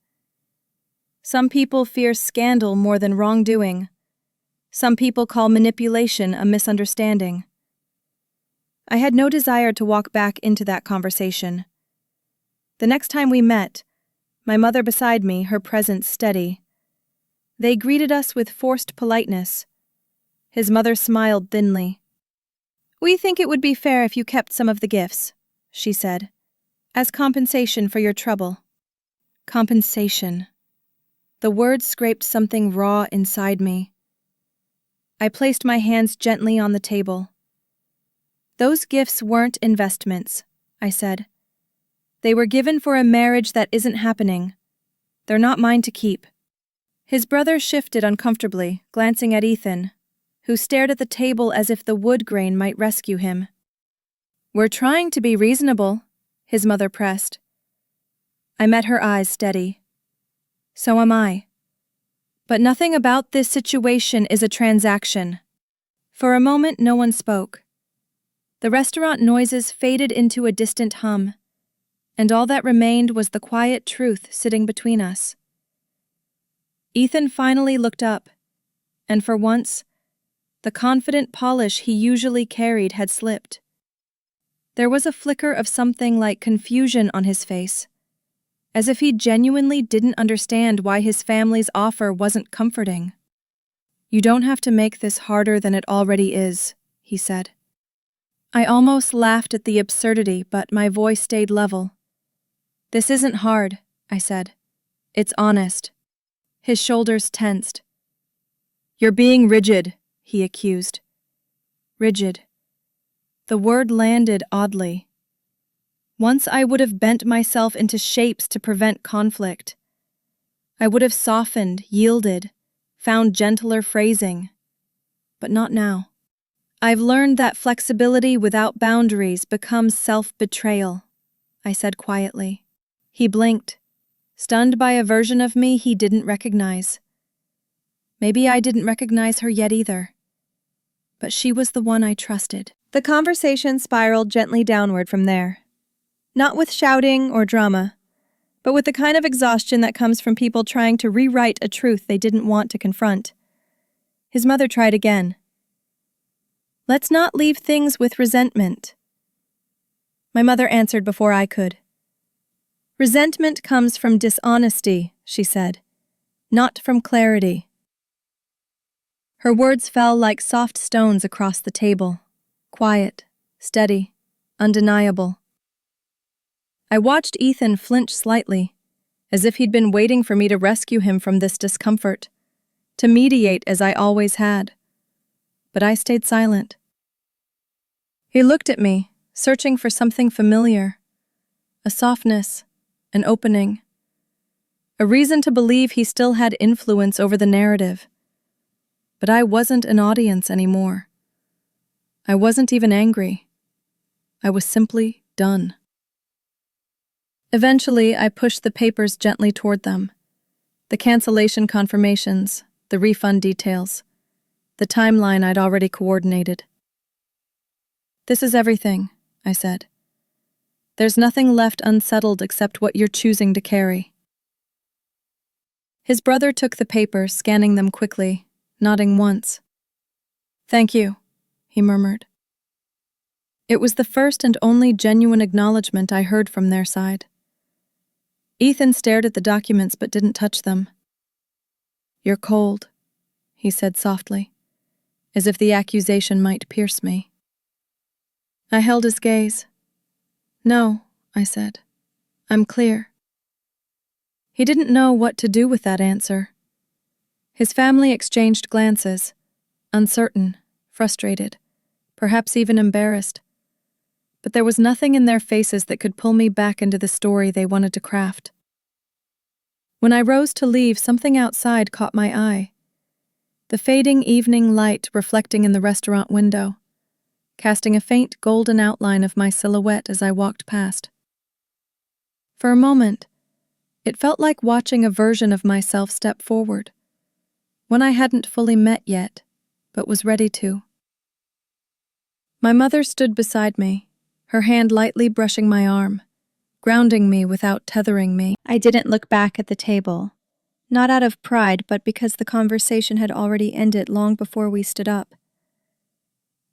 Some people fear scandal more than wrongdoing. Some people call manipulation a misunderstanding. I had no desire to walk back into that conversation. The next time we met, my mother beside me, her presence steady. They greeted us with forced politeness. His mother smiled thinly. We think it would be fair if you kept some of the gifts, she said, as compensation for your trouble. Compensation. The word scraped something raw inside me. I placed my hands gently on the table. Those gifts weren't investments, I said. They were given for a marriage that isn't happening. They're not mine to keep. His brother shifted uncomfortably, glancing at Ethan, who stared at the table as if the wood grain might rescue him. We're trying to be reasonable, his mother pressed. I met her eyes steady. So am I. But nothing about this situation is a transaction. For a moment, no one spoke. The restaurant noises faded into a distant hum, and all that remained was the quiet truth sitting between us. Ethan finally looked up, and for once, the confident polish he usually carried had slipped. There was a flicker of something like confusion on his face, as if he genuinely didn't understand why his family's offer wasn't comforting. You don't have to make this harder than it already is, he said. I almost laughed at the absurdity, but my voice stayed level. This isn't hard, I said. It's honest. His shoulders tensed. You're being rigid, he accused. Rigid. The word landed oddly. Once I would have bent myself into shapes to prevent conflict. I would have softened, yielded, found gentler phrasing. But not now. I've learned that flexibility without boundaries becomes self-betrayal, I said quietly. He blinked, stunned by a version of me he didn't recognize. Maybe I didn't recognize her yet either. But she was the one I trusted. The conversation spiraled gently downward from there. Not with shouting or drama, but with the kind of exhaustion that comes from people trying to rewrite a truth they didn't want to confront. His mother tried again. "Let's not leave things with resentment." My mother answered before I could. "Resentment comes from dishonesty," she said, "not from clarity." Her words fell like soft stones across the table, quiet, steady, undeniable. I watched Ethan flinch slightly, as if he'd been waiting for me to rescue him from this discomfort, to mediate as I always had. But I stayed silent. He looked at me, searching for something familiar, a softness, an opening, a reason to believe he still had influence over the narrative. But I wasn't an audience anymore. I wasn't even angry. I was simply done. Eventually, I pushed the papers gently toward them. The cancellation confirmations, the refund details, the timeline I'd already coordinated. "This is everything," I said. "There's nothing left unsettled except what you're choosing to carry." His brother took the papers, scanning them quickly, nodding once. "Thank you," he murmured. It was the first and only genuine acknowledgement I heard from their side. Ethan stared at the documents but didn't touch them. "You're cold," he said softly, as if the accusation might pierce me. I held his gaze. "No," I said. "I'm clear." He didn't know what to do with that answer. His family exchanged glances, uncertain, frustrated, perhaps even embarrassed. But there was nothing in their faces that could pull me back into the story they wanted to craft. When I rose to leave, something outside caught my eye. The fading evening light reflecting in the restaurant window, casting a faint golden outline of my silhouette as I walked past. For a moment, it felt like watching a version of myself step forward, one I hadn't fully met yet, but was ready to. My mother stood beside me, her hand lightly brushing my arm, grounding me without tethering me. I didn't look back at the table, not out of pride, but because the conversation had already ended long before we stood up.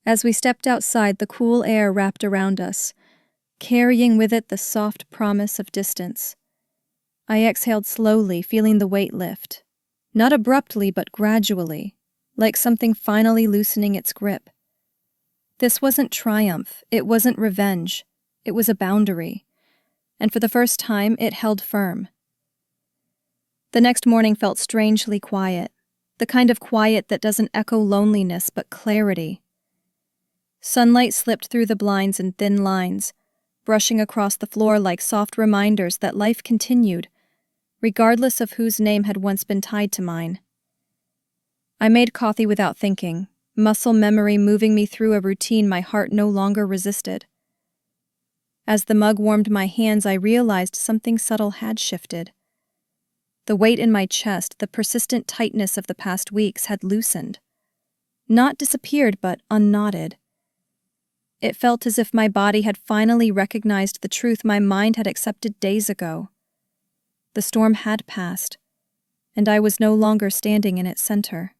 As we stepped outside, the cool air wrapped around us, carrying with it the soft promise of distance. I exhaled slowly, feeling the weight lift, not abruptly but gradually, like something finally loosening its grip. This wasn't triumph, it wasn't revenge, it was a boundary, and for the first time it held firm. The next morning felt strangely quiet, the kind of quiet that doesn't echo loneliness but clarity. Sunlight slipped through the blinds in thin lines, brushing across the floor like soft reminders that life continued, regardless of whose name had once been tied to mine. I made coffee without thinking, muscle memory moving me through a routine my heart no longer resisted. As the mug warmed my hands, I realized something subtle had shifted. The weight in my chest, the persistent tightness of the past weeks, had loosened. Not disappeared, but unknotted. It felt as if my body had finally recognized the truth my mind had accepted days ago. The storm had passed, and I was no longer standing in its center.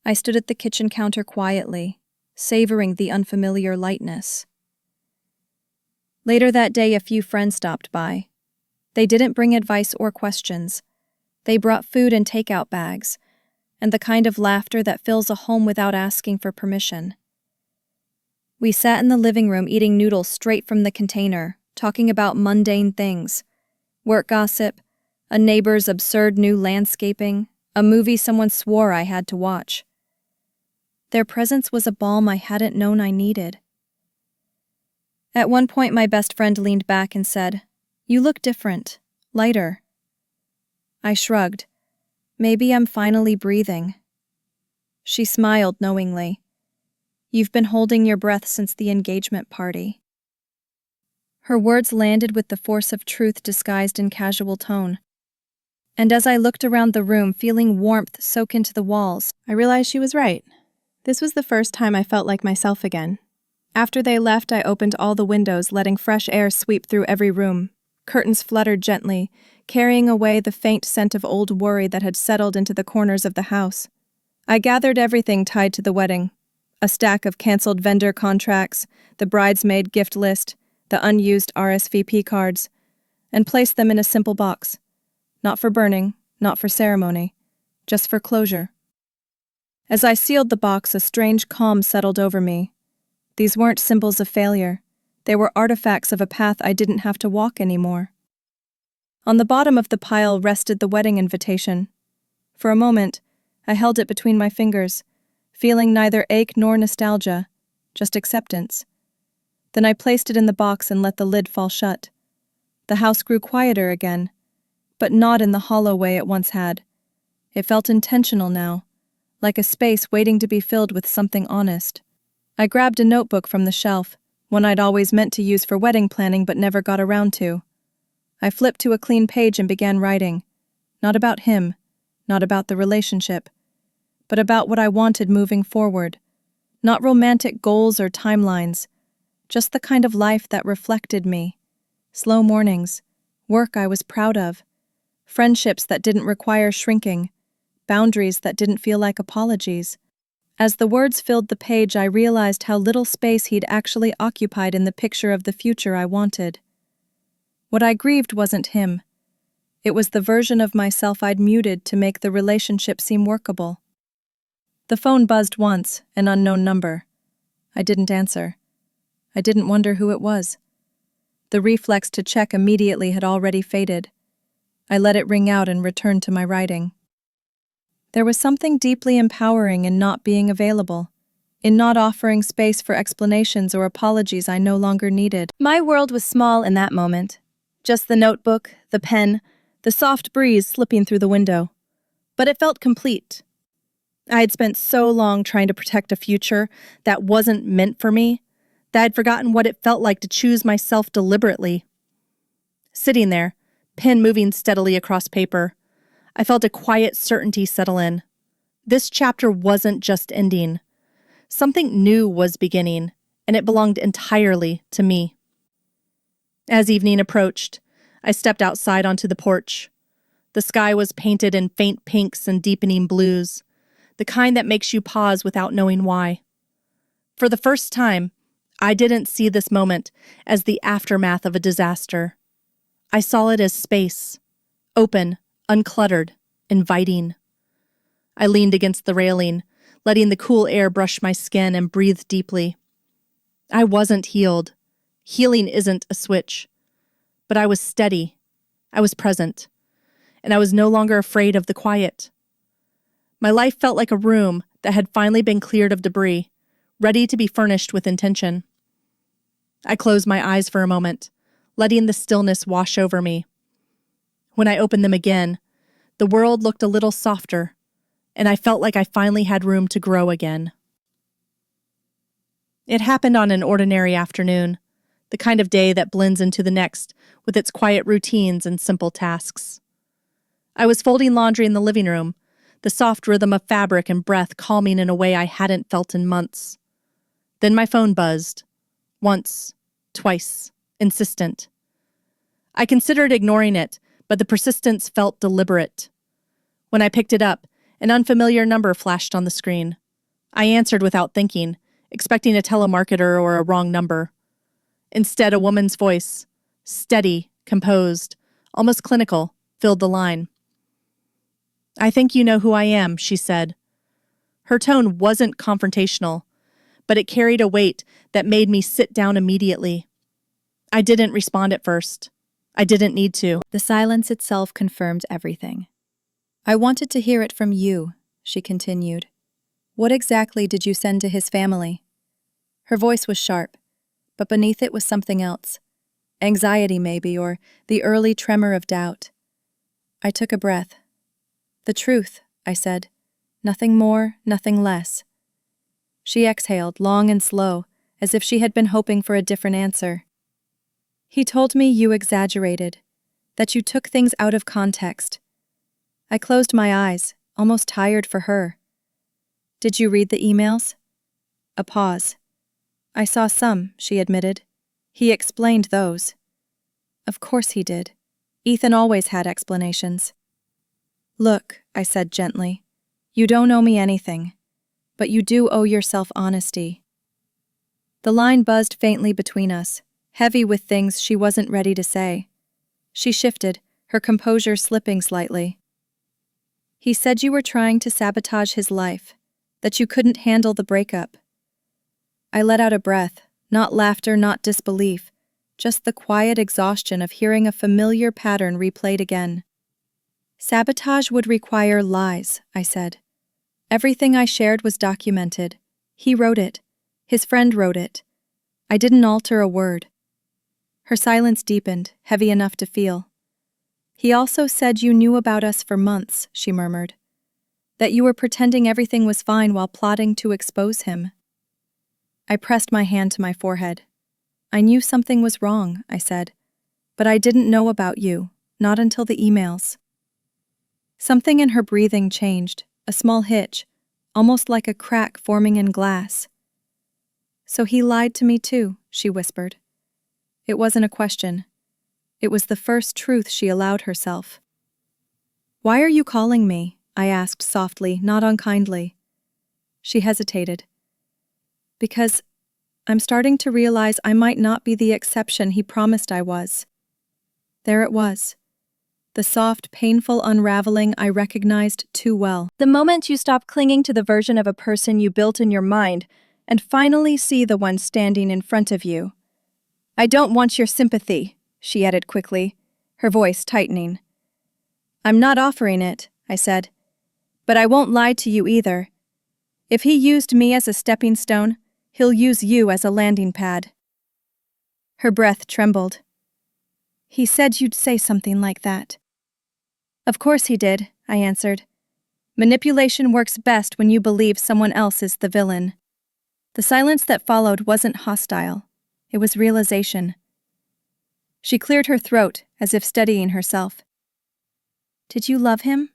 I stood at the kitchen counter quietly, savoring the unfamiliar lightness. Later that day, a few friends stopped by. They didn't bring advice or questions. They brought food and takeout bags, and the kind of laughter that fills a home without asking for permission. We sat in the living room eating noodles straight from the container, talking about mundane things, work gossip, a neighbor's absurd new landscaping, a movie someone swore I had to watch. Their presence was a balm I hadn't known I needed. At one point, my best friend leaned back and said, "You look different, lighter." I shrugged. Maybe I'm finally breathing. She smiled knowingly. "You've been holding your breath since the engagement party." Her words landed with the force of truth disguised in casual tone. And as I looked around the room, feeling warmth soak into the walls, I realized she was right. This was the first time I felt like myself again. After they left, I opened all the windows, letting fresh air sweep through every room. Curtains fluttered gently, carrying away the faint scent of old worry that had settled into the corners of the house. I gathered everything tied to the wedding: a stack of canceled vendor contracts, the bridesmaid gift list, the unused RSVP cards, and placed them in a simple box. Not for burning, not for ceremony, just for closure. As I sealed the box, a strange calm settled over me. These weren't symbols of failure. They were artifacts of a path I didn't have to walk anymore. On the bottom of the pile rested the wedding invitation. For a moment, I held it between my fingers, feeling neither ache nor nostalgia, just acceptance. Then I placed it in the box and let the lid fall shut. The house grew quieter again, but not in the hollow way it once had. It felt intentional now, like a space waiting to be filled with something honest. I grabbed a notebook from the shelf, one I'd always meant to use for wedding planning but never got around to. I flipped to a clean page and began writing. Not about him, not about the relationship, but about what I wanted moving forward. Not romantic goals or timelines, just the kind of life that reflected me. Slow mornings, work I was proud of, friendships that didn't require shrinking, boundaries that didn't feel like apologies. As the words filled the page, I realized how little space he'd actually occupied in the picture of the future I wanted. What I grieved wasn't him. It was the version of myself I'd muted to make the relationship seem workable. The phone buzzed once, an unknown number. I didn't answer. I didn't wonder who it was. The reflex to check immediately had already faded. I let it ring out and returned to my writing. There was something deeply empowering in not being available, in not offering space for explanations or apologies I no longer needed. My world was small in that moment. Just the notebook, the pen, the soft breeze slipping through the window. But it felt complete. I had spent so long trying to protect a future that wasn't meant for me, that I'd forgotten what it felt like to choose myself deliberately. Sitting there, pen moving steadily across paper, I felt a quiet certainty settle in. This chapter wasn't just ending. Something new was beginning, and it belonged entirely to me. As evening approached, I stepped outside onto the porch. The sky was painted in faint pinks and deepening blues, the kind that makes you pause without knowing why. For the first time, I didn't see this moment as the aftermath of a disaster. I saw it as space, open, uncluttered, inviting. I leaned against the railing, letting the cool air brush my skin, and breathed deeply. I wasn't healed. Healing isn't a switch. But I was steady. I was present. And I was no longer afraid of the quiet. My life felt like a room that had finally been cleared of debris, ready to be furnished with intention. I closed my eyes for a moment, letting the stillness wash over me. When I opened them again, the world looked a little softer, and I felt like I finally had room to grow again. It happened on an ordinary afternoon, the kind of day that blends into the next with its quiet routines and simple tasks. I was folding laundry in the living room, the soft rhythm of fabric and breath calming in a way I hadn't felt in months. Then my phone buzzed. Once, twice, insistent. I considered ignoring it, but the persistence felt deliberate. When I picked it up, an unfamiliar number flashed on the screen. I answered without thinking, expecting a telemarketer or a wrong number. Instead, a woman's voice, steady, composed, almost clinical, filled the line. "I think you know who I am," she said. Her tone wasn't confrontational, but it carried a weight that made me sit down immediately. I didn't respond at first. I didn't need to. The silence itself confirmed everything. "I wanted to hear it from you," she continued. "What exactly did you send to his family?" Her voice was sharp, but beneath it was something else. Anxiety maybe, or the early tremor of doubt. I took a breath. "The truth," I said. "Nothing more, nothing less." She exhaled, long and slow, as if she had been hoping for a different answer. "He told me you exaggerated, that you took things out of context." I closed my eyes, almost tired for her. Did you read the emails? A pause. I saw some, she admitted. He explained those. Of course he did. Ethan always had explanations. Look, I said gently. You don't owe me anything. But you do owe yourself honesty. The line buzzed faintly between us, heavy with things she wasn't ready to say. She shifted, her composure slipping slightly. He said you were trying to sabotage his life, that you couldn't handle the breakup. I let out a breath, not laughter, not disbelief, just the quiet exhaustion of hearing a familiar pattern replayed again. Sabotage would require lies, I said. Everything I shared was documented. He wrote it. His friend wrote it. I didn't alter a word. Her silence deepened, heavy enough to feel. He also said you knew about us for months, she murmured. That you were pretending everything was fine while plotting to expose him. I pressed my hand to my forehead. I knew something was wrong, I said. But I didn't know about you, not until the emails. Something in her breathing changed, a small hitch, almost like a crack forming in glass. So he lied to me too, she whispered. It wasn't a question. It was the first truth she allowed herself. Why are you calling me? I asked softly, not unkindly. She hesitated. Because I'm starting to realize I might not be the exception he promised I was. There it was. The soft, painful unraveling I recognized too well. The moment you stop clinging to the version of a person you built in your mind and finally see the one standing in front of you. I don't want your sympathy, she added quickly, her voice tightening. I'm not offering it, I said. But I won't lie to you either. If he used me as a stepping stone, he'll use you as a landing pad. Her breath trembled. He said you'd say something like that. Of course he did, I answered. Manipulation works best when you believe someone else is the villain. The silence that followed wasn't hostile. It was realization. She cleared her throat, as if steadying herself. Did you love him?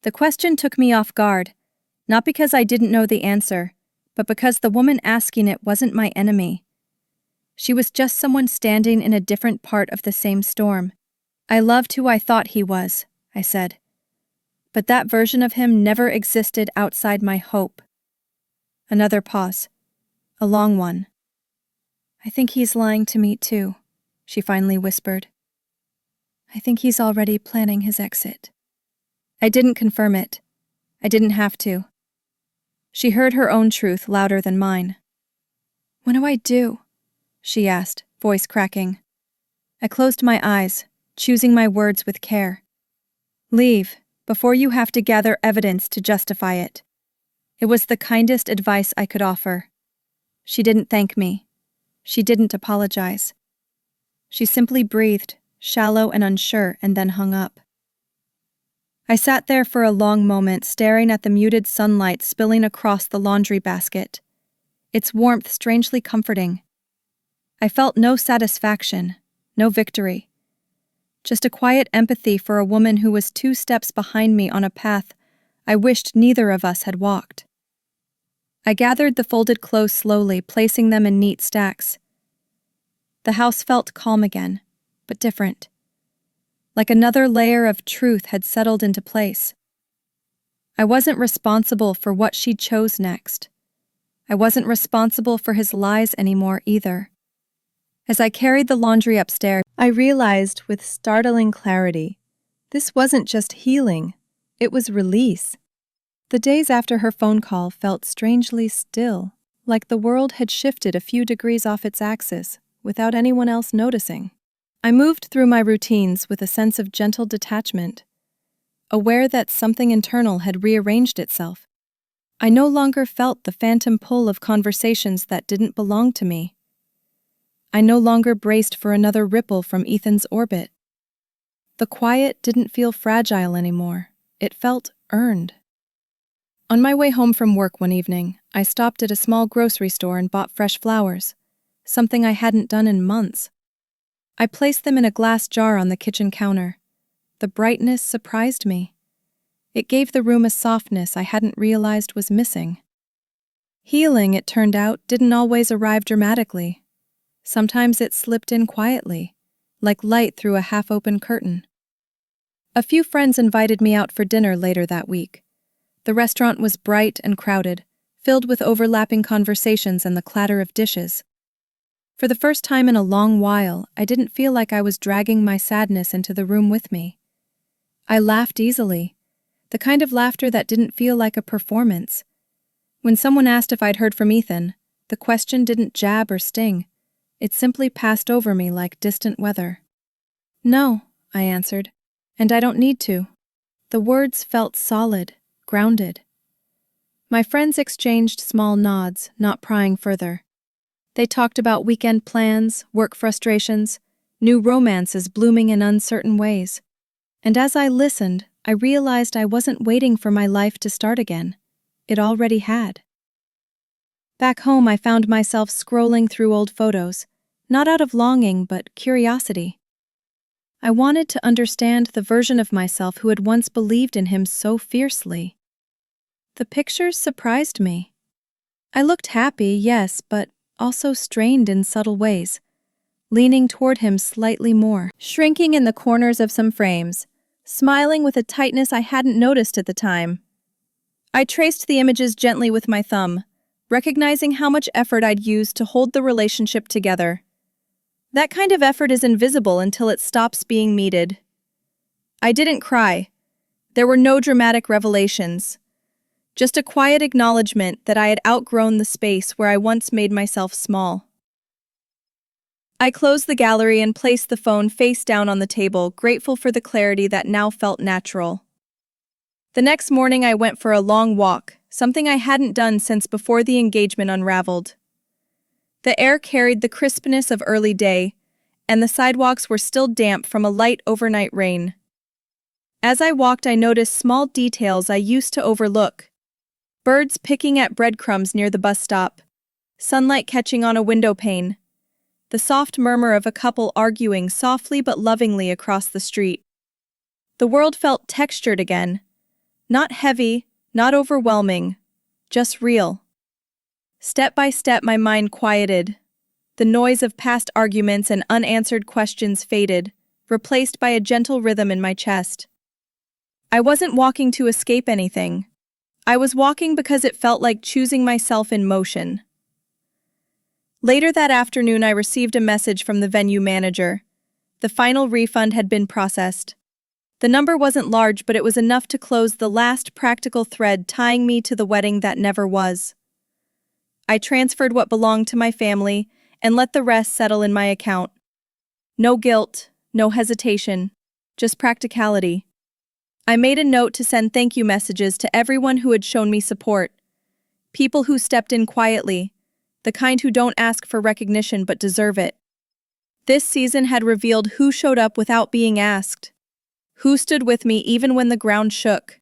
The question took me off guard, not because I didn't know the answer, but because the woman asking it wasn't my enemy. She was just someone standing in a different part of the same storm. I loved who I thought he was, I said. But that version of him never existed outside my hope. Another pause. A long one. I think he's lying to me too, she finally whispered. I think he's already planning his exit. I didn't confirm it. I didn't have to. She heard her own truth louder than mine. What do I do? She asked, voice cracking. I closed my eyes, choosing my words with care. Leave, before you have to gather evidence to justify it. It was the kindest advice I could offer. She didn't thank me. She didn't apologize. She simply breathed, shallow and unsure, and then hung up. I sat there for a long moment, staring at the muted sunlight spilling across the laundry basket, its warmth strangely comforting. I felt no satisfaction, no victory. Just a quiet empathy for a woman who was 2 steps behind me on a path I wished neither of us had walked. I gathered the folded clothes slowly, placing them in neat stacks. The house felt calm again, but different. Like another layer of truth had settled into place. I wasn't responsible for what she chose next. I wasn't responsible for his lies anymore either. As I carried the laundry upstairs, I realized with startling clarity, this wasn't just healing, it was release. The days after her phone call felt strangely still, like the world had shifted a few degrees off its axis without anyone else noticing. I moved through my routines with a sense of gentle detachment, aware that something internal had rearranged itself. I no longer felt the phantom pull of conversations that didn't belong to me. I no longer braced for another ripple from Ethan's orbit. The quiet didn't feel fragile anymore. It felt earned. On my way home from work one evening, I stopped at a small grocery store and bought fresh flowers, something I hadn't done in months. I placed them in a glass jar on the kitchen counter. The brightness surprised me. It gave the room a softness I hadn't realized was missing. Healing, it turned out, didn't always arrive dramatically. Sometimes it slipped in quietly, like light through a half-open curtain. A few friends invited me out for dinner later that week. The restaurant was bright and crowded, filled with overlapping conversations and the clatter of dishes. For the first time in a long while, I didn't feel like I was dragging my sadness into the room with me. I laughed easily, the kind of laughter that didn't feel like a performance. When someone asked if I'd heard from Ethan, the question didn't jab or sting. It simply passed over me like distant weather. "No," I answered, "and I don't need to." The words felt solid, grounded. My friends exchanged small nods, not prying further. They talked about weekend plans, work frustrations, new romances blooming in uncertain ways. And as I listened, I realized I wasn't waiting for my life to start again. It already had. Back home, I found myself scrolling through old photos, not out of longing but curiosity. I wanted to understand the version of myself who had once believed in him so fiercely. The pictures surprised me. I looked happy, yes, but also strained in subtle ways, leaning toward him slightly more, shrinking in the corners of some frames, smiling with a tightness I hadn't noticed at the time. I traced the images gently with my thumb, recognizing how much effort I'd used to hold the relationship together. That kind of effort is invisible until it stops being needed. I didn't cry. There were no dramatic revelations. Just a quiet acknowledgement that I had outgrown the space where I once made myself small. I closed the gallery and placed the phone face down on the table, grateful for the clarity that now felt natural. The next morning I went for a long walk, something I hadn't done since before the engagement unraveled. The air carried the crispness of early day, and the sidewalks were still damp from a light overnight rain. As I walked, I noticed small details I used to overlook. Birds picking at breadcrumbs near the bus stop, sunlight catching on a window pane, the soft murmur of a couple arguing softly but lovingly across the street. The world felt textured again, not heavy, not overwhelming, just real. Step by step, my mind quieted. The noise of past arguments and unanswered questions faded, replaced by a gentle rhythm in my chest. I wasn't walking to escape anything. I was walking because it felt like choosing myself in motion. Later that afternoon, I received a message from the venue manager. The final refund had been processed. The number wasn't large, but it was enough to close the last practical thread tying me to the wedding that never was. I transferred what belonged to my family and let the rest settle in my account. No guilt, no hesitation, just practicality. I made a note to send thank you messages to everyone who had shown me support. People who stepped in quietly, the kind who don't ask for recognition but deserve it. This season had revealed who showed up without being asked, who stood with me even when the ground shook.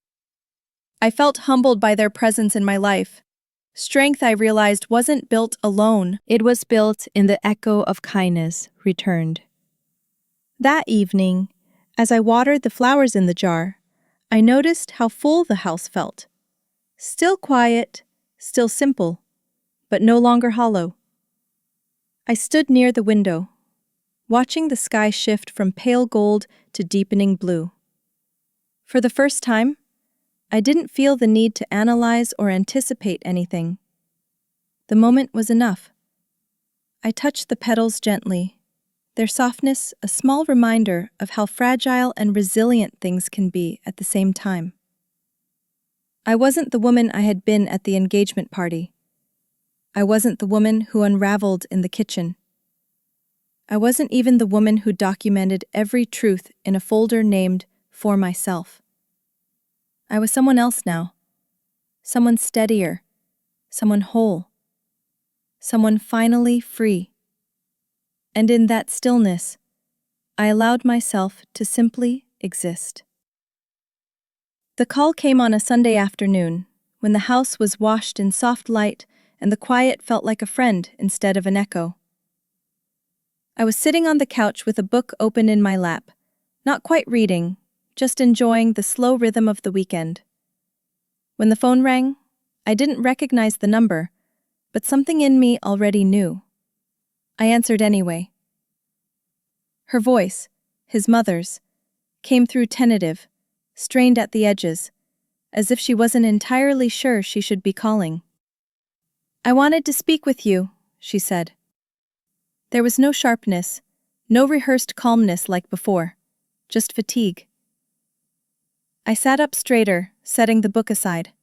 I felt humbled by their presence in my life. Strength, I realized, wasn't built alone. It was built in the echo of kindness returned. That evening, as I watered the flowers in the jar, I noticed how full the house felt. Still quiet, still simple, but no longer hollow. I stood near the window, watching the sky shift from pale gold to deepening blue. For the first time, I didn't feel the need to analyze or anticipate anything. The moment was enough. I touched the petals gently, their softness a small reminder of how fragile and resilient things can be at the same time. I wasn't the woman I had been at the engagement party. I wasn't the woman who unraveled in the kitchen. I wasn't even the woman who documented every truth in a folder named For Myself. I was someone else now. Someone steadier. Someone whole. Someone finally free. And in that stillness, I allowed myself to simply exist. The call came on a Sunday afternoon, when the house was washed in soft light and the quiet felt like a friend instead of an echo. I was sitting on the couch with a book open in my lap, not quite reading, just enjoying the slow rhythm of the weekend. When the phone rang, I didn't recognize the number, but something in me already knew. I answered anyway. Her voice, his mother's, came through tentative, strained at the edges, as if she wasn't entirely sure she should be calling. "I wanted to speak with you," she said. There was no sharpness, no rehearsed calmness like before, just fatigue. I sat up straighter, setting the book aside.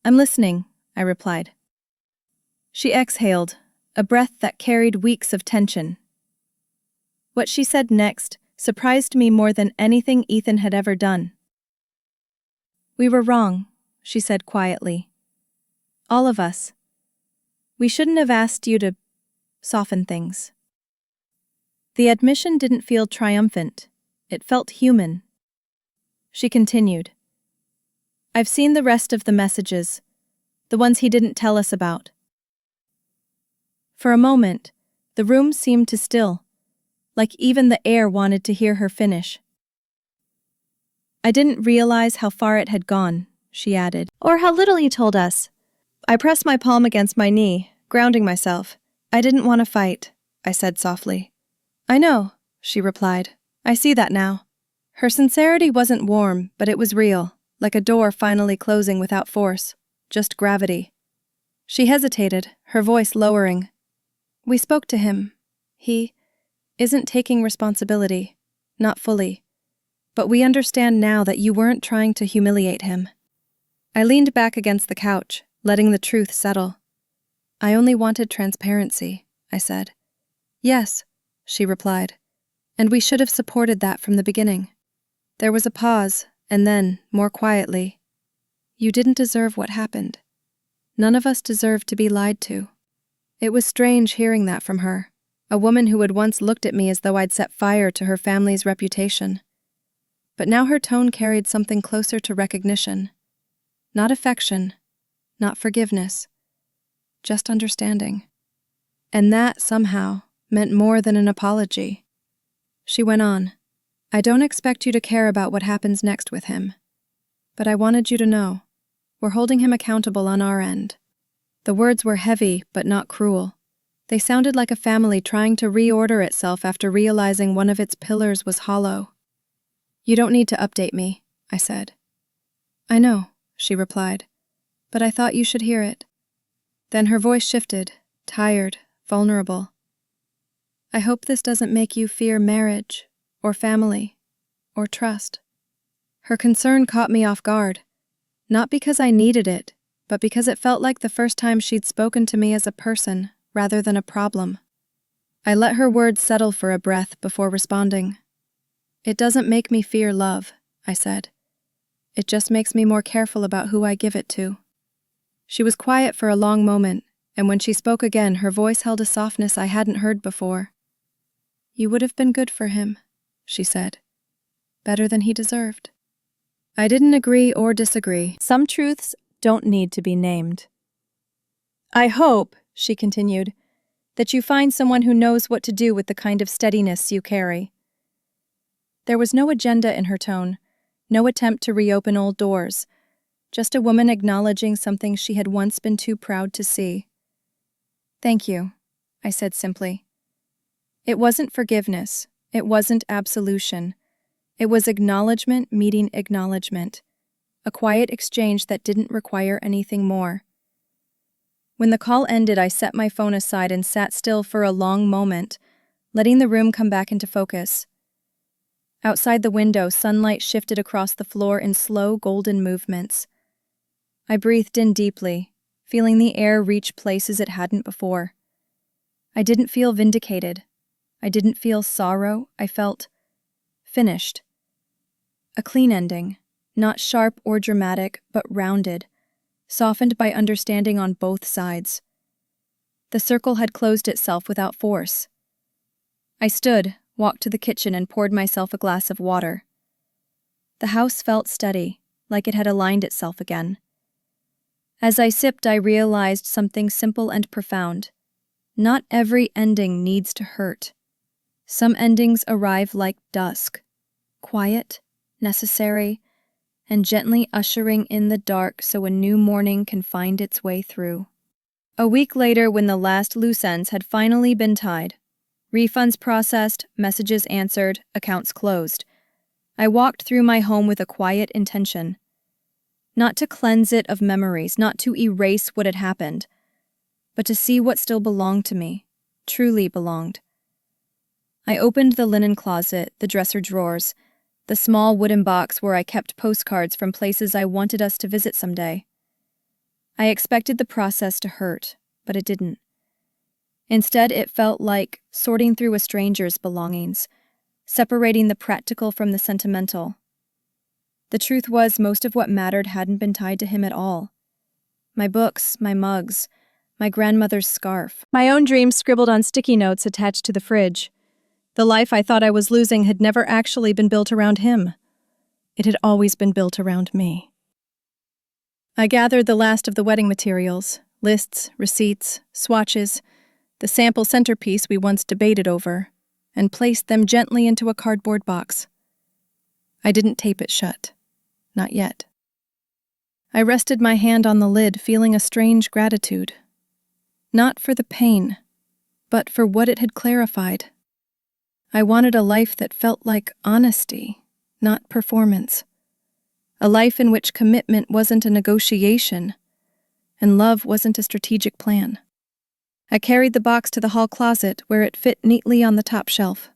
"I'm listening," I replied. She exhaled, a breath that carried weeks of tension. What she said next surprised me more than anything Ethan had ever done. "We were wrong," she said quietly. "All of us. We shouldn't have asked you to soften things." The admission didn't feel triumphant. It felt human. She continued. "I've seen the rest of the messages, the ones he didn't tell us about." For a moment, the room seemed to still, like even the air wanted to hear her finish. "I didn't realize how far it had gone," she added. "Or how little you told us." I pressed my palm against my knee, grounding myself. "I didn't want to fight," I said softly. "I know," she replied. "I see that now." Her sincerity wasn't warm, but it was real, like a door finally closing without force, just gravity. She hesitated, her voice lowering. "We spoke to him. He isn't taking responsibility, not fully. But we understand now that you weren't trying to humiliate him." I leaned back against the couch, letting the truth settle. "I only wanted transparency," I said. "Yes," she replied. "And we should have supported that from the beginning." There was a pause, and then, more quietly, "You didn't deserve what happened. None of us deserved to be lied to." It was strange hearing that from her, a woman who had once looked at me as though I'd set fire to her family's reputation. But now her tone carried something closer to recognition. Not affection, not forgiveness, just understanding. And that, somehow, meant more than an apology. She went on. "I don't expect you to care about what happens next with him. But I wanted you to know, we're holding him accountable on our end." The words were heavy, but not cruel. They sounded like a family trying to reorder itself after realizing one of its pillars was hollow. "You don't need to update me," I said. "I know," she replied, "but I thought you should hear it." Then her voice shifted, tired, vulnerable. "I hope this doesn't make you fear marriage, or family, or trust." Her concern caught me off guard, not because I needed it, but because it felt like the first time she'd spoken to me as a person rather than a problem. I let her words settle for a breath before responding. "It doesn't make me fear love," I said. "It just makes me more careful about who I give it to." She was quiet for a long moment, and when she spoke again, her voice held a softness I hadn't heard before. "You would have been good for him," she said. "Better than he deserved." I didn't agree or disagree. Some truths don't need to be named. "I hope," she continued, "that you find someone who knows what to do with the kind of steadiness you carry." There was no agenda in her tone, no attempt to reopen old doors, just a woman acknowledging something she had once been too proud to see. "Thank you," I said simply. It wasn't forgiveness, it wasn't absolution. It was acknowledgement meeting acknowledgement, a quiet exchange that didn't require anything more. When the call ended, I set my phone aside and sat still for a long moment, letting the room come back into focus. Outside the window, sunlight shifted across the floor in slow, golden movements. I breathed in deeply, feeling the air reach places it hadn't before. I didn't feel vindicated. I didn't feel sorrow. I felt finished. A clean ending, not sharp or dramatic, but rounded, softened by understanding on both sides. The circle had closed itself without force. I stood, walked to the kitchen, and poured myself a glass of water. The house felt steady, like it had aligned itself again. As I sipped, I realized something simple and profound. Not every ending needs to hurt. Some endings arrive like dusk, quiet, necessary, and gently ushering in the dark so a new morning can find its way through. A week later, when the last loose ends had finally been tied, refunds processed, messages answered, accounts closed, I walked through my home with a quiet intention. Not to cleanse it of memories, not to erase what had happened, but to see what still belonged to me, truly belonged. I opened the linen closet, the dresser drawers, the small wooden box where I kept postcards from places I wanted us to visit someday. I expected the process to hurt, but it didn't. Instead, it felt like sorting through a stranger's belongings, separating the practical from the sentimental. The truth was, most of what mattered hadn't been tied to him at all. My books, my mugs, my grandmother's scarf, my own dreams scribbled on sticky notes attached to the fridge. The life I thought I was losing had never actually been built around him. It had always been built around me. I gathered the last of the wedding materials, lists, receipts, swatches, the sample centerpiece we once debated over, and placed them gently into a cardboard box. I didn't tape it shut. Not yet. I rested my hand on the lid, feeling a strange gratitude. Not for the pain, but for what it had clarified. I wanted a life that felt like honesty, not performance. A life in which commitment wasn't a negotiation, and love wasn't a strategic plan. I carried the box to the hall closet where it fit neatly on the top shelf.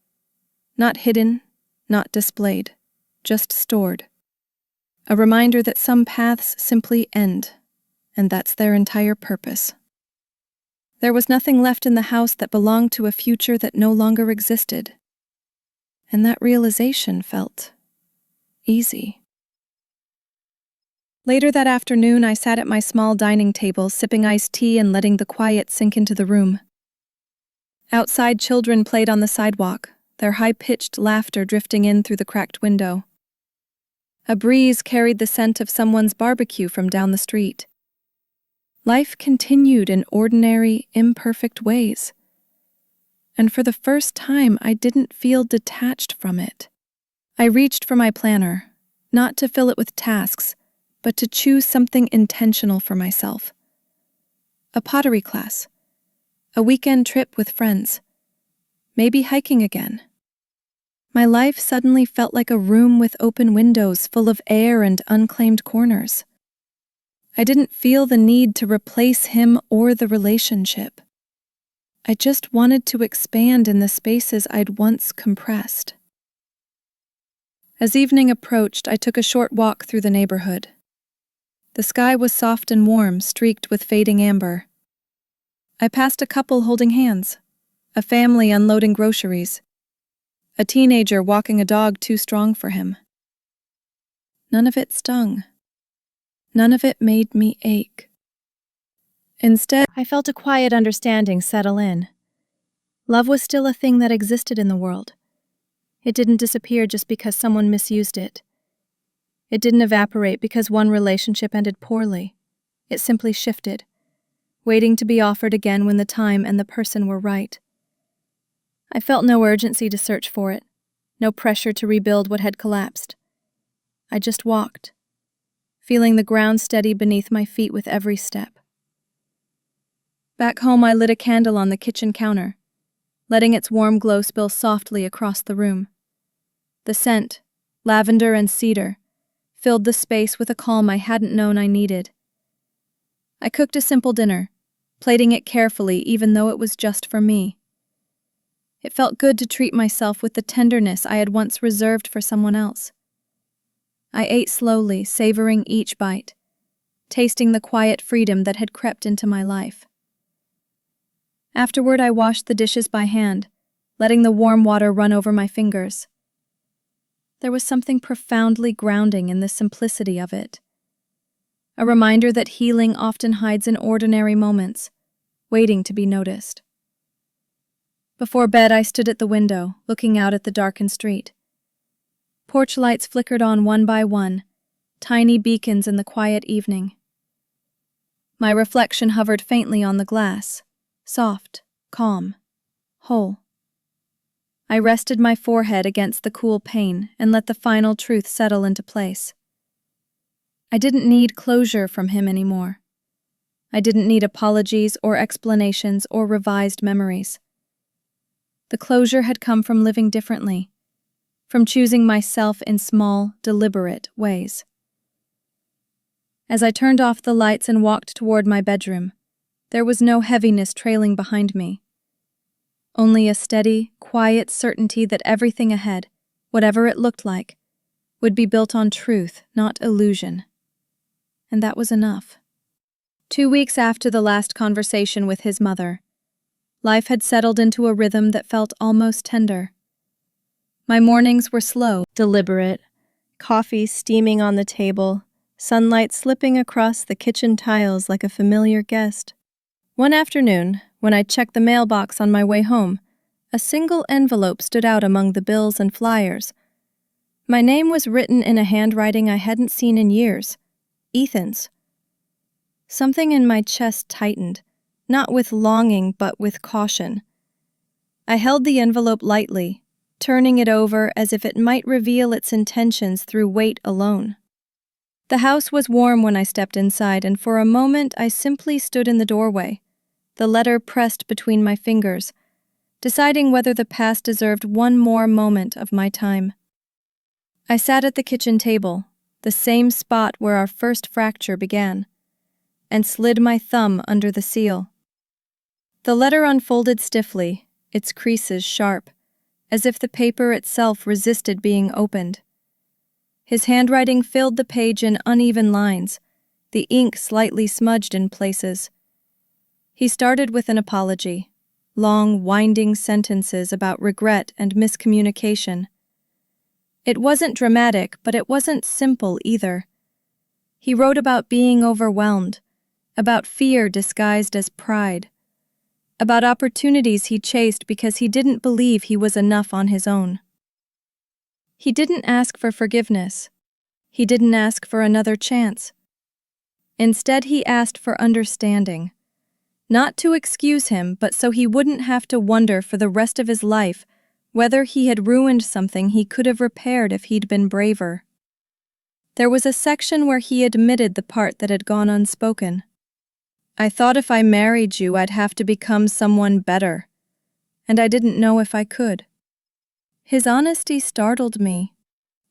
Not hidden, not displayed, just stored. A reminder that some paths simply end, and that's their entire purpose. There was nothing left in the house that belonged to a future that no longer existed. And that realization felt easy. Later that afternoon, I sat at my small dining table, sipping iced tea and letting the quiet sink into the room. Outside, children played on the sidewalk, their high-pitched laughter drifting in through the cracked window. A breeze carried the scent of someone's barbecue from down the street. Life continued in ordinary, imperfect ways. And for the first time, I didn't feel detached from it. I reached for my planner, not to fill it with tasks, but to choose something intentional for myself. A pottery class, a weekend trip with friends, maybe hiking again. My life suddenly felt like a room with open windows full of air and unclaimed corners. I didn't feel the need to replace him or the relationship. I just wanted to expand in the spaces I'd once compressed. As evening approached, I took a short walk through the neighborhood. The sky was soft and warm, streaked with fading amber. I passed a couple holding hands, a family unloading groceries, a teenager walking a dog too strong for him. None of it stung. None of it made me ache. Instead, I felt a quiet understanding settle in. Love was still a thing that existed in the world. It didn't disappear just because someone misused it. It didn't evaporate because one relationship ended poorly. It simply shifted, waiting to be offered again when the time and the person were right. I felt no urgency to search for it, no pressure to rebuild what had collapsed. I just walked, feeling the ground steady beneath my feet with every step. Back home, I lit a candle on the kitchen counter, letting its warm glow spill softly across the room. The scent, lavender and cedar, filled the space with a calm I hadn't known I needed. I cooked a simple dinner, plating it carefully even though it was just for me. It felt good to treat myself with the tenderness I had once reserved for someone else. I ate slowly, savoring each bite, tasting the quiet freedom that had crept into my life. Afterward, I washed the dishes by hand, letting the warm water run over my fingers. There was something profoundly grounding in the simplicity of it. A reminder that healing often hides in ordinary moments, waiting to be noticed. Before bed, I stood at the window, looking out at the darkened street. Porch lights flickered on one by one, tiny beacons in the quiet evening. My reflection hovered faintly on the glass, soft, calm, whole. I rested my forehead against the cool pane and let the final truth settle into place. I didn't need closure from him anymore. I didn't need apologies or explanations or revised memories. The closure had come from living differently, from choosing myself in small, deliberate ways. As I turned off the lights and walked toward my bedroom, there was no heaviness trailing behind me. Only a steady, quiet certainty that everything ahead, whatever it looked like, would be built on truth, not illusion. And that was enough. 2 weeks after the last conversation with his mother, life had settled into a rhythm that felt almost tender. My mornings were slow, deliberate, coffee steaming on the table, sunlight slipping across the kitchen tiles like a familiar guest. One afternoon, when I checked the mailbox on my way home, a single envelope stood out among the bills and flyers. My name was written in a handwriting I hadn't seen in years, Ethan's. Something in my chest tightened, not with longing but with caution. I held the envelope lightly, turning it over as if it might reveal its intentions through weight alone. The house was warm when I stepped inside, and for a moment I simply stood in the doorway, the letter pressed between my fingers, deciding whether the past deserved one more moment of my time. I sat at the kitchen table, the same spot where our first fracture began, and slid my thumb under the seal. The letter unfolded stiffly, its creases sharp, as if the paper itself resisted being opened. His handwriting filled the page in uneven lines, the ink slightly smudged in places. He started with an apology, long, winding sentences about regret and miscommunication. It wasn't dramatic, but it wasn't simple either. He wrote about being overwhelmed, about fear disguised as pride, about opportunities he chased because he didn't believe he was enough on his own. He didn't ask for forgiveness. He didn't ask for another chance. Instead, he asked for understanding. Not to excuse him, but so he wouldn't have to wonder for the rest of his life whether he had ruined something he could have repaired if he'd been braver. There was a section where he admitted the part that had gone unspoken. I thought if I married you, I'd have to become someone better, and I didn't know if I could. His honesty startled me,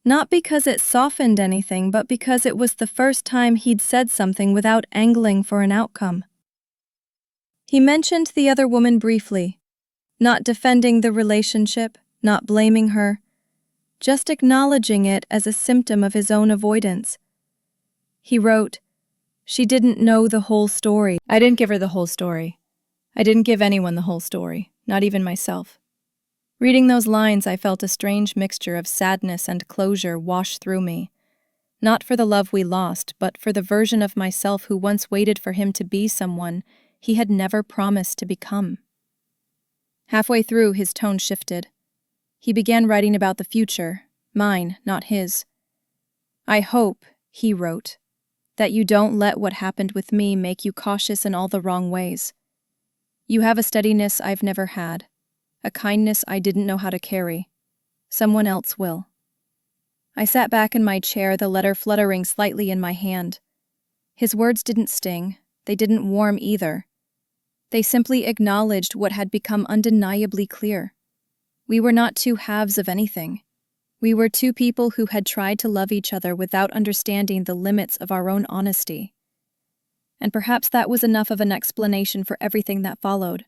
not because it softened anything, but because it was the first time he'd said something without angling for an outcome. He mentioned the other woman briefly, not defending the relationship, not blaming her, just acknowledging it as a symptom of his own avoidance. He wrote, "She didn't know the whole story. I didn't give her the whole story. I didn't give anyone the whole story, not even myself." Reading those lines, I felt a strange mixture of sadness and closure wash through me. Not for the love we lost, but for the version of myself who once waited for him to be someone he had never promised to become. Halfway through, his tone shifted. He began writing about the future, mine, not his. "I hope," he wrote, "that you don't let what happened with me make you cautious in all the wrong ways. You have a steadiness I've never had, a kindness I didn't know how to carry. Someone else will." I sat back in my chair, the letter fluttering slightly in my hand. His words didn't sting, they didn't warm either. They simply acknowledged what had become undeniably clear. We were not two halves of anything. We were two people who had tried to love each other without understanding the limits of our own honesty. And perhaps that was enough of an explanation for everything that followed.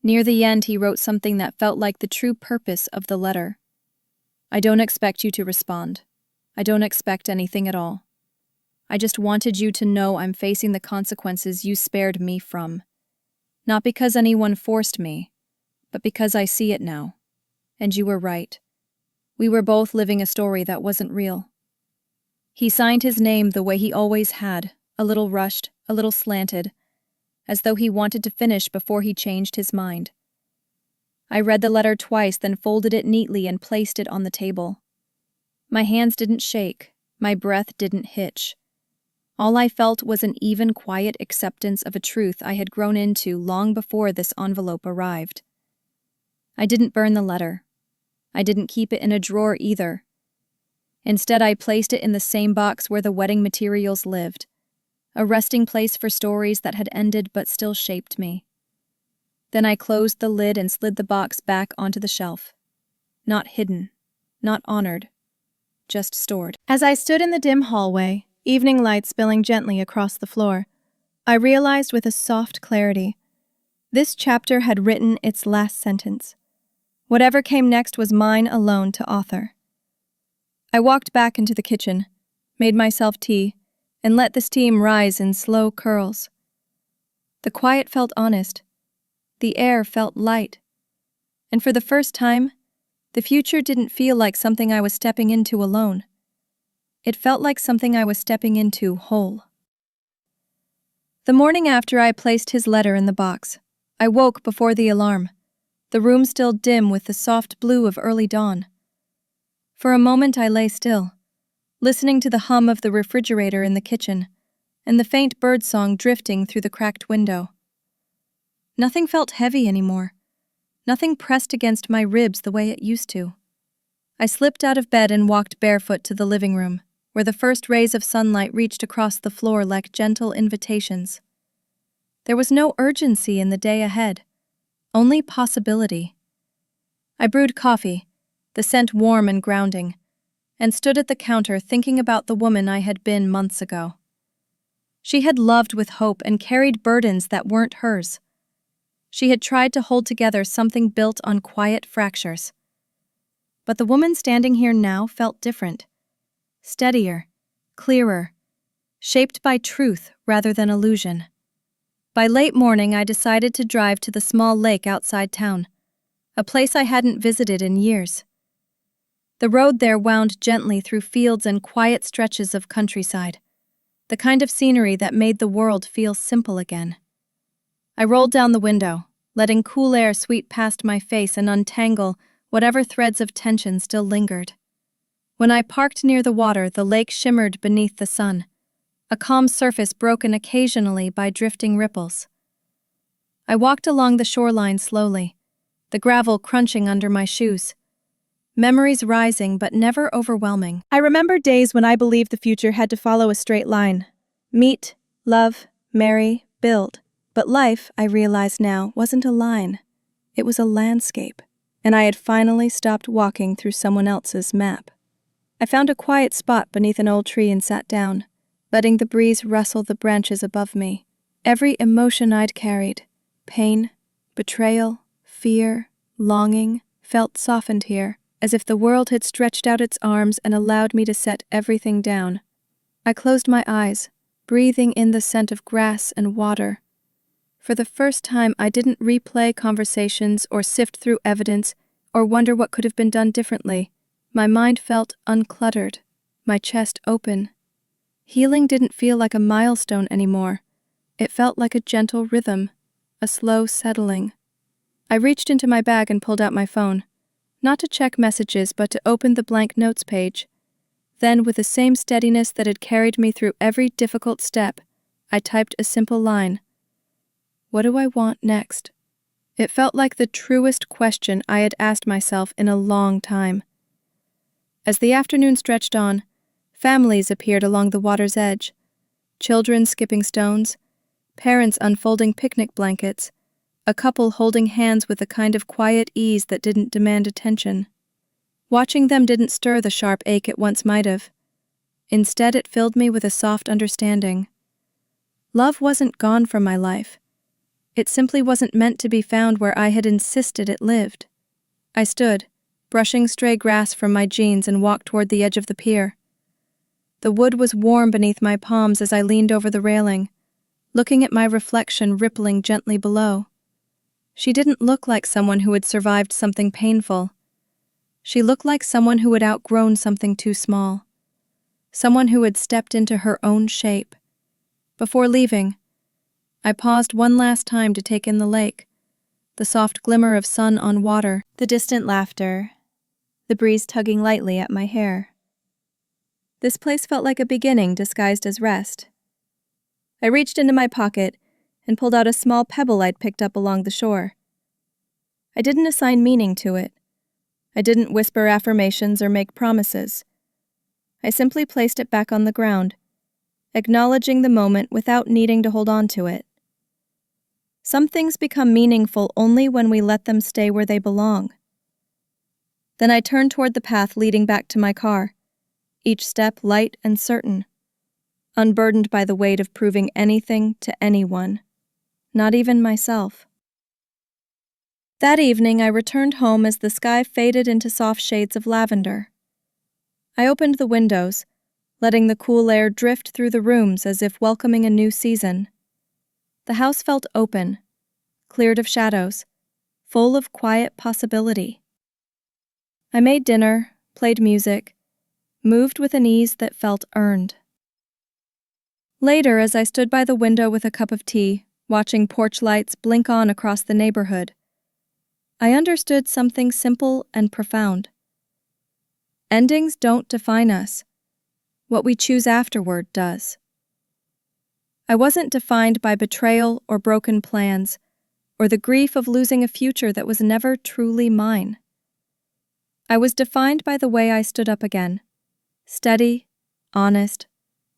Near the end, he wrote something that felt like the true purpose of the letter. "I don't expect you to respond. I don't expect anything at all. I just wanted you to know I'm facing the consequences you spared me from. Not because anyone forced me, but because I see it now. And you were right. We were both living a story that wasn't real." He signed his name the way he always had, a little rushed, a little slanted, as though he wanted to finish before he changed his mind. I read the letter twice, then folded it neatly and placed it on the table. My hands didn't shake, my breath didn't hitch. All I felt was an even, quiet acceptance of a truth I had grown into long before this envelope arrived. I didn't burn the letter. I didn't keep it in a drawer either. Instead, I placed it in the same box where the wedding materials lived, a resting place for stories that had ended but still shaped me. Then I closed the lid and slid the box back onto the shelf. Not hidden, not honored, just stored. As I stood in the dim hallway, evening light spilling gently across the floor, I realized with a soft clarity, this chapter had written its last sentence. Whatever came next was mine alone to author. I walked back into the kitchen, made myself tea, and let the steam rise in slow curls. The quiet felt honest. The air felt light. And for the first time, the future didn't feel like something I was stepping into alone. It felt like something I was stepping into whole. The morning after I placed his letter in the box, I woke before the alarm, the room still dim with the soft blue of early dawn. For a moment I lay still, listening to the hum of the refrigerator in the kitchen and the faint birdsong drifting through the cracked window. Nothing felt heavy anymore. Nothing pressed against my ribs the way it used to. I slipped out of bed and walked barefoot to the living room, where the first rays of sunlight reached across the floor like gentle invitations. There was no urgency in the day ahead, only possibility. I brewed coffee, the scent warm and grounding, and stood at the counter thinking about the woman I had been months ago. She had loved with hope and carried burdens that weren't hers. She had tried to hold together something built on quiet fractures. But the woman standing here now felt different. Steadier, clearer, shaped by truth rather than illusion. By late morning, I decided to drive to the small lake outside town, a place I hadn't visited in years. The road there wound gently through fields and quiet stretches of countryside, the kind of scenery that made the world feel simple again. I rolled down the window, letting cool air sweep past my face and untangle whatever threads of tension still lingered. When I parked near the water, the lake shimmered beneath the sun, a calm surface broken occasionally by drifting ripples. I walked along the shoreline slowly, the gravel crunching under my shoes. Memories rising but never overwhelming. I remember days when I believed the future had to follow a straight line. Meet, love, marry, build. But life, I realize now, wasn't a line. It was a landscape, and I had finally stopped walking through someone else's map. I found a quiet spot beneath an old tree and sat down, letting the breeze rustle the branches above me. Every emotion I'd carried, pain, betrayal, fear, longing, felt softened here, as if the world had stretched out its arms and allowed me to set everything down. I closed my eyes, breathing in the scent of grass and water. For the first time, I didn't replay conversations or sift through evidence or wonder what could have been done differently. My mind felt uncluttered, my chest open. Healing didn't feel like a milestone anymore. It felt like a gentle rhythm, a slow settling. I reached into my bag and pulled out my phone, not to check messages but to open the blank notes page. Then, with the same steadiness that had carried me through every difficult step, I typed a simple line. What do I want next? It felt like the truest question I had asked myself in a long time. As the afternoon stretched on, families appeared along the water's edge, children skipping stones, parents unfolding picnic blankets, a couple holding hands with a kind of quiet ease that didn't demand attention. Watching them didn't stir the sharp ache it once might have. Instead, it filled me with a soft understanding. Love wasn't gone from my life. It simply wasn't meant to be found where I had insisted it lived. I stood, brushing stray grass from my jeans, and walked toward the edge of the pier. The wood was warm beneath my palms as I leaned over the railing, looking at my reflection rippling gently below. She didn't look like someone who had survived something painful. She looked like someone who had outgrown something too small. Someone who had stepped into her own shape. Before leaving, I paused one last time to take in the lake, the soft glimmer of sun on water, the distant laughter, the breeze tugging lightly at my hair. This place felt like a beginning disguised as rest. I reached into my pocket and pulled out a small pebble I'd picked up along the shore. I didn't assign meaning to it. I didn't whisper affirmations or make promises. I simply placed it back on the ground, acknowledging the moment without needing to hold on to it. Some things become meaningful only when we let them stay where they belong. Then I turned toward the path leading back to my car, each step light and certain, unburdened by the weight of proving anything to anyone, not even myself. That evening I returned home as the sky faded into soft shades of lavender. I opened the windows, letting the cool air drift through the rooms as if welcoming a new season. The house felt open, cleared of shadows, full of quiet possibility. I made dinner, played music, moved with an ease that felt earned. Later, as I stood by the window with a cup of tea, watching porch lights blink on across the neighborhood, I understood something simple and profound. Endings don't define us. What we choose afterward does. I wasn't defined by betrayal or broken plans, or the grief of losing a future that was never truly mine. I was defined by the way I stood up again, steady, honest,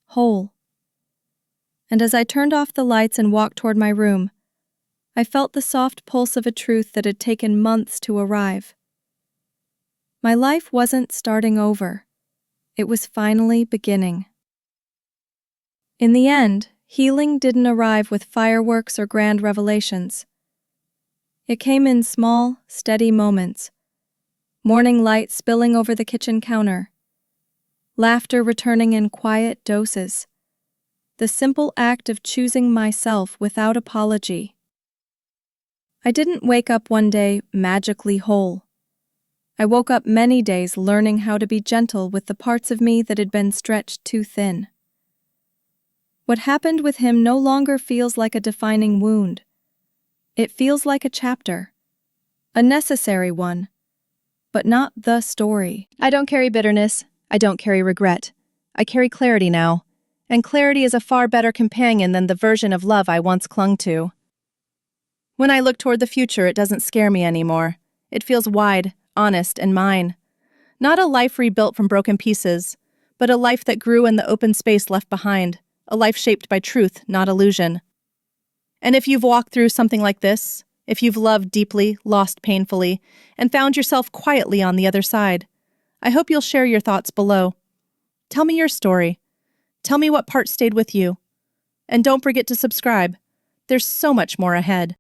whole. And as I turned off the lights and walked toward my room, I felt the soft pulse of a truth that had taken months to arrive. My life wasn't starting over. It was finally beginning. In the end, healing didn't arrive with fireworks or grand revelations. It came in small, steady moments. Morning light spilling over the kitchen counter. Laughter returning in quiet doses. The simple act of choosing myself without apology. I didn't wake up one day magically whole. I woke up many days learning how to be gentle with the parts of me that had been stretched too thin. What happened with him no longer feels like a defining wound. It feels like a chapter. A necessary one, but not the story. I don't carry bitterness. I don't carry regret. I carry clarity now, and clarity is a far better companion than the version of love I once clung to. When I look toward the future, it doesn't scare me anymore. It feels wide, honest, and mine. Not a life rebuilt from broken pieces, but a life that grew in the open space left behind, a life shaped by truth, not illusion. And if you've walked through something like this, if you've loved deeply, lost painfully, and found yourself quietly on the other side, I hope you'll share your thoughts below. Tell me your story. Tell me what part stayed with you. And don't forget to subscribe. There's so much more ahead.